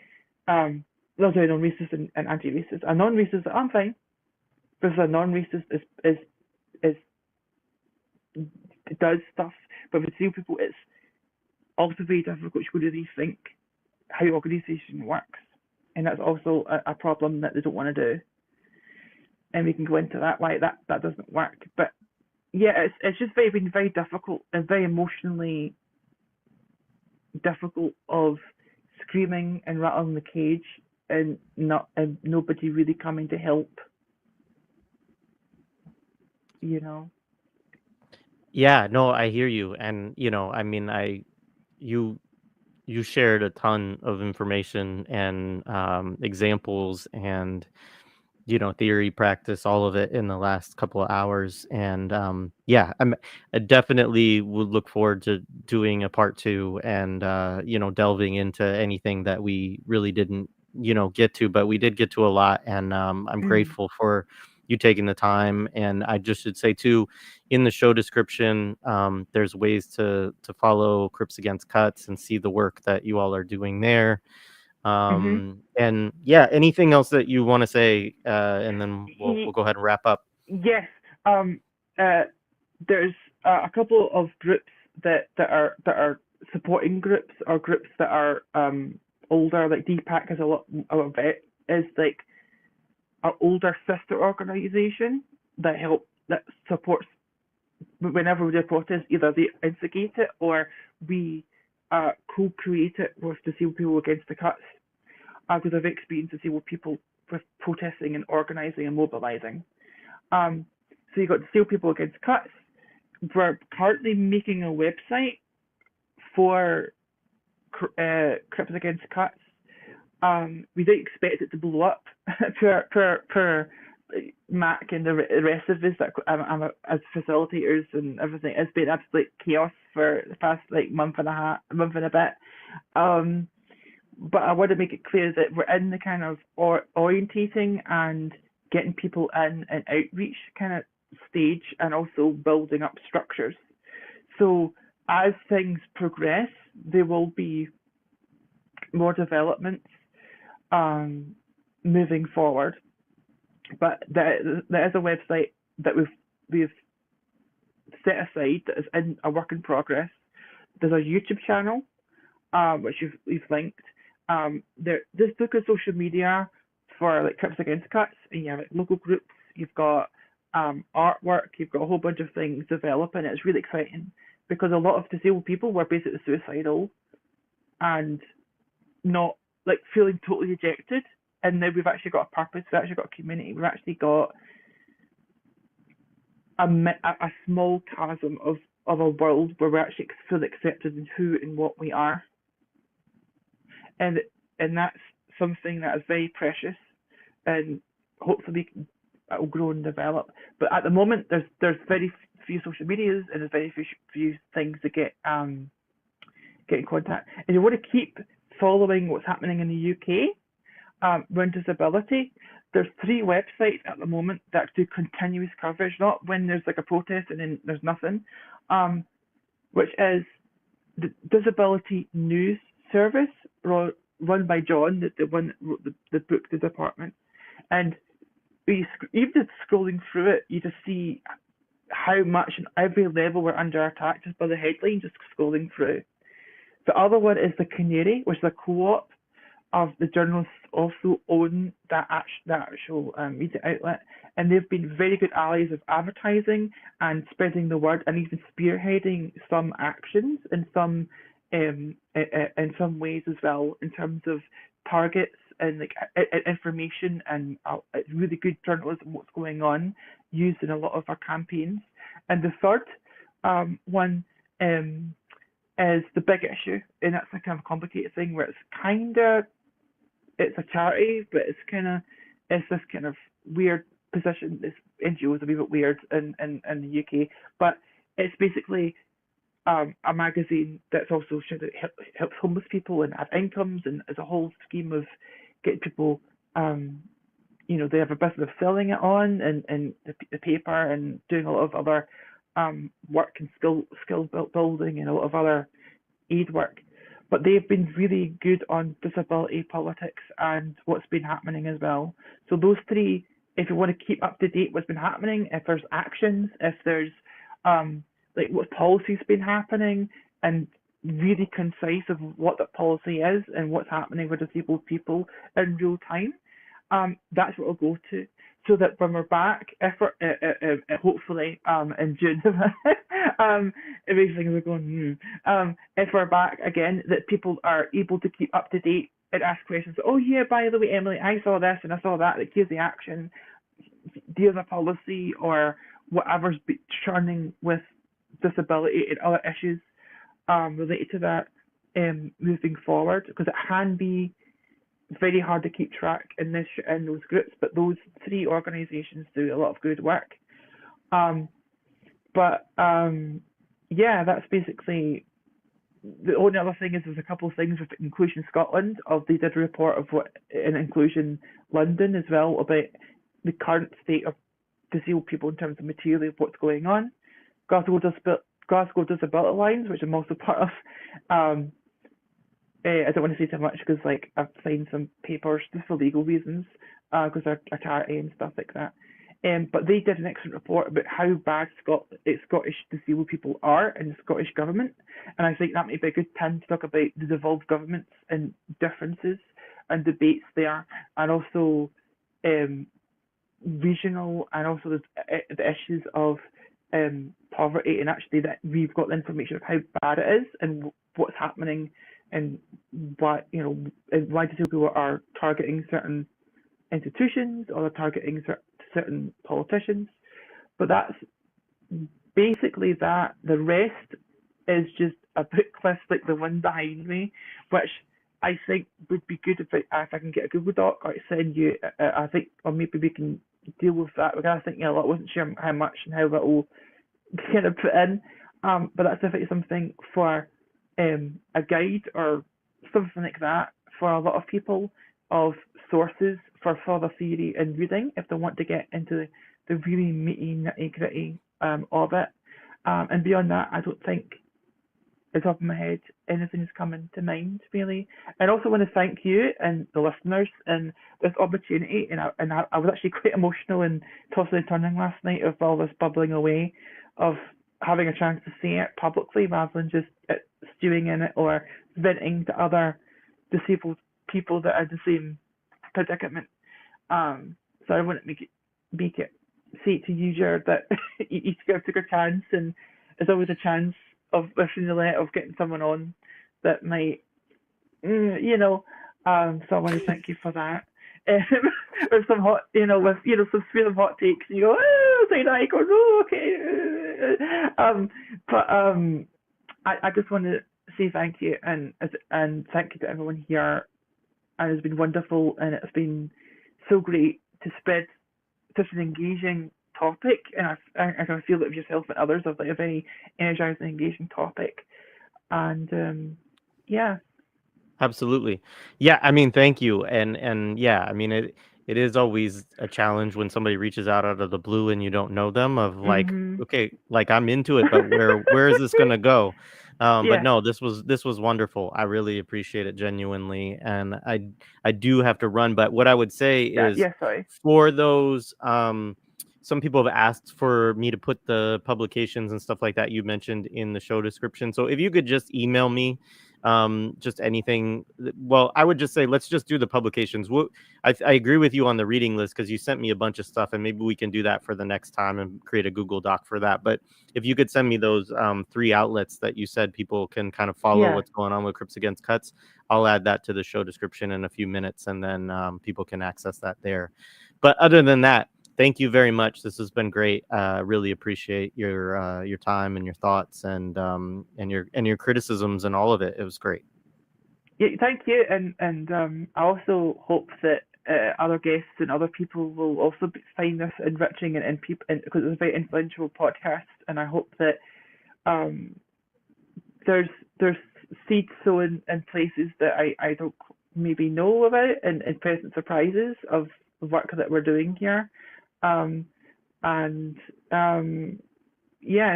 non-racist and anti-racist. A non-racist, I'm fine, because a non-racist is does stuff, but with disabled people, it's also very difficult to really rethink how organisation works, and that's also a problem that they don't want to do. And we can go into that, why that doesn't work. But yeah, it's just been very difficult and very emotionally difficult, of screaming and rattling the cage and nobody really coming to help. Yeah, no, I hear you. And I mean, you shared a ton of information and examples and theory, practice, all of it in the last couple of hours. And I definitely would look forward to doing a part 2 and delving into anything that we really didn't get to, but we did get to a lot. And I'm grateful for you taking the time. And I just should say too, in the show description, there's ways to follow Crips Against Cuts and see the work that you all are doing there. Hmm. And yeah, anything else that you want to say, and then we'll go ahead and wrap up. Yes. Um, uh, there's a couple of groups that are supporting groups, or groups that are older. Like DPAC is a lot of it is like an older sister organization that supports whenever we do protest. Either they instigate it or we co-create it with Disabled People Against the Cuts, because I've experienced disabled people with protesting and organising and mobilising. Um, so you've got Disabled People Against Cuts. We're currently making a website for Crips Against Cuts. We didn't expect it to blow up per Mac and the rest of us that as facilitators and everything. It's been absolute chaos for the past like month and a bit. Um, but I want to make it clear that we're in the kind of orientating and getting people in and outreach kind of stage, and also building up structures. So as things progress, there will be more developments um, moving forward. But there is a website that we've set aside that is in a work in progress. There's a YouTube channel, which we've linked. There's book of social media for like Crips Against Cuts, and you have like local groups. You've got artwork. You've got a whole bunch of things developing. It's really exciting because a lot of disabled people were basically suicidal and not like feeling totally rejected. And now we've actually got a purpose. We've actually got a community. We've actually got a small chasm of a world where we're actually fully accepted in who and what we are, and that's something that is very precious, and hopefully it will grow and develop. But at the moment, there's very few social medias, and there's very few things to get in contact. And you want to keep following what's happening in the UK around disability. There's 3 websites at the moment that do continuous coverage, not when there's like a protest and then there's nothing, which is the Disability News Service, run by John, the one that wrote the book, The Department. And even just scrolling through it, you just see how much on every level we're under attack just by the headline, just scrolling through. The other one is The Canary, which is a co-op of the journalists also own that actual media outlet, and they've been very good allies of advertising and spreading the word, and even spearheading some actions in some ways as well, in terms of targets and like information and really good journalism, what's going on, used in a lot of our campaigns. And the third one is The Big Issue, and that's a kind of complicated thing where it's a charity, but it's this kind of weird position. This NGO is a wee bit weird in the UK, but it's basically a magazine that's also helps homeless people and have incomes, and as a whole scheme of getting people, they have a business of selling it on and the paper, and doing a lot of other work and skill building and a lot of other aid work. But they've been really good on disability politics and what's been happening as well. So those 3, if you want to keep up to date what's been happening, if there's actions, if there's like what policy's been happening, and really concise of what that policy is and what's happening with disabled people in real time, that's what we'll go to. So that when we're back, hopefully in June, it makes things are going. If we're back again, that people are able to keep up to date and ask questions. Oh yeah, by the way, Emily, I saw this and I saw that. Like, here's the action. Here's a policy, or whatever's churning with disability and other issues related to that moving forward, because it can be very hard to keep track in those groups, but those 3 organisations do a lot of good work. Yeah, that's basically the only other thing is there's a couple of things with Inclusion Scotland. They did a report of what in Inclusion London as well about the current state of disabled people in terms of materially what's going on. Glasgow Disability Alliance, which I'm also part of. I don't want to say too much because like I've signed some papers just for legal reasons because they're a charity and stuff like that. But they did an excellent report about how bad Scottish disabled people are in the Scottish government, and I think that might be a good time to talk about the devolved governments and differences and debates there, and also regional, and also the issues of poverty, and actually that we've got the information of how bad it is and what's happening, and why why disabled people are targeting certain institutions or they're targeting certain politicians. But that's basically that. The rest is just a book list like the one behind me, which I think would be good if I can get a Google Doc or send you. I think, or maybe we can deal with that. Because I think I wasn't sure how much and how little kind of put in. But that's definitely something for a guide or something like that for a lot of people, of sources for further theory and reading if they want to get into the really meaty, nitty-gritty of it. And beyond that, I don't think, at the top of my head, anything's coming to mind, really. And I also want to thank you and the listeners and this opportunity. And I was actually quite emotional and tossing and turning last night of all this bubbling away, of having a chance to say it publicly rather than just stewing in it or venting to other disabled people that are in the same predicament. So I want to make it say it to you, Jared, that you took a chance, and there's always a chance of lifting the let of getting someone on that might, so I want to thank you for that. With some hot, some feeling hot takes, and you go, oh, say that, you go, oh, okay. I just want to say thank you, and thank you to everyone here. And it's been wonderful, and it's been so great to spread such an engaging topic, and I can feel that of yourself and others of like a very energizing, engaging topic. And yeah. Absolutely. Yeah, I mean, thank you. And yeah, I mean, it is always a challenge when somebody reaches out of the blue and you don't know them, of like, okay, like I'm into it, but where is this gonna go? But no, this was wonderful. I really appreciate it genuinely. And I do have to run, but what I would say is for those some people have asked for me to put the publications and stuff like that you mentioned in the show description. So if you could just email me just anything. Well, I would just say let's just do the publications. I agree with you on the reading list because you sent me a bunch of stuff, and maybe we can do that for the next time and create a Google Doc for that. But if you could send me those 3 outlets that you said people can kind of follow what's going on with Crips Against Cuts, I'll add that to the show description in a few minutes, and then people can access that there. But other than that, thank you very much. This has been great. Really appreciate your time and your thoughts and your criticisms and all of it. It was great. Yeah, thank you. And I also hope that other guests and other people will also find this enriching and people, because it's a very influential podcast. And I hope that there's seeds sown in places that I don't maybe know about, and pleasant surprises of the work that we're doing here.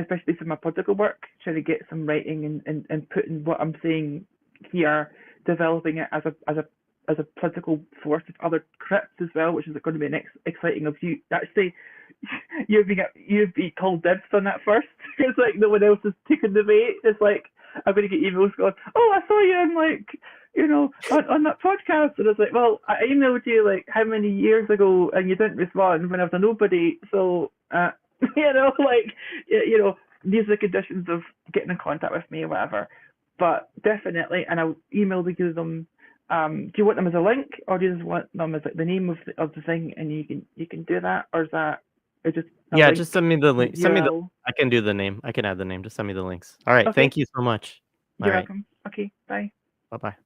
Especially for my political work, trying to get some writing and putting what I'm saying here, developing it as a political force with other Crips as well, which is going to be next exciting of you. Actually, you've been called dibs on that first. It's like no one else is taking the bait. It's like I'm going to get emails going, oh, I saw you in on that podcast, and I was like, well, I emailed you like how many years ago, and you didn't respond when I was a nobody. So these are the conditions of getting in contact with me or whatever. But definitely, and I'll email them. Do you want them as a link, or do you just want them as like the name of the thing, and you can do that, or is that just just send me the link. I can do the name. I can add the name. Just send me the links. All right. Okay. Thank you so much. You're welcome. Okay. Bye. Bye-bye.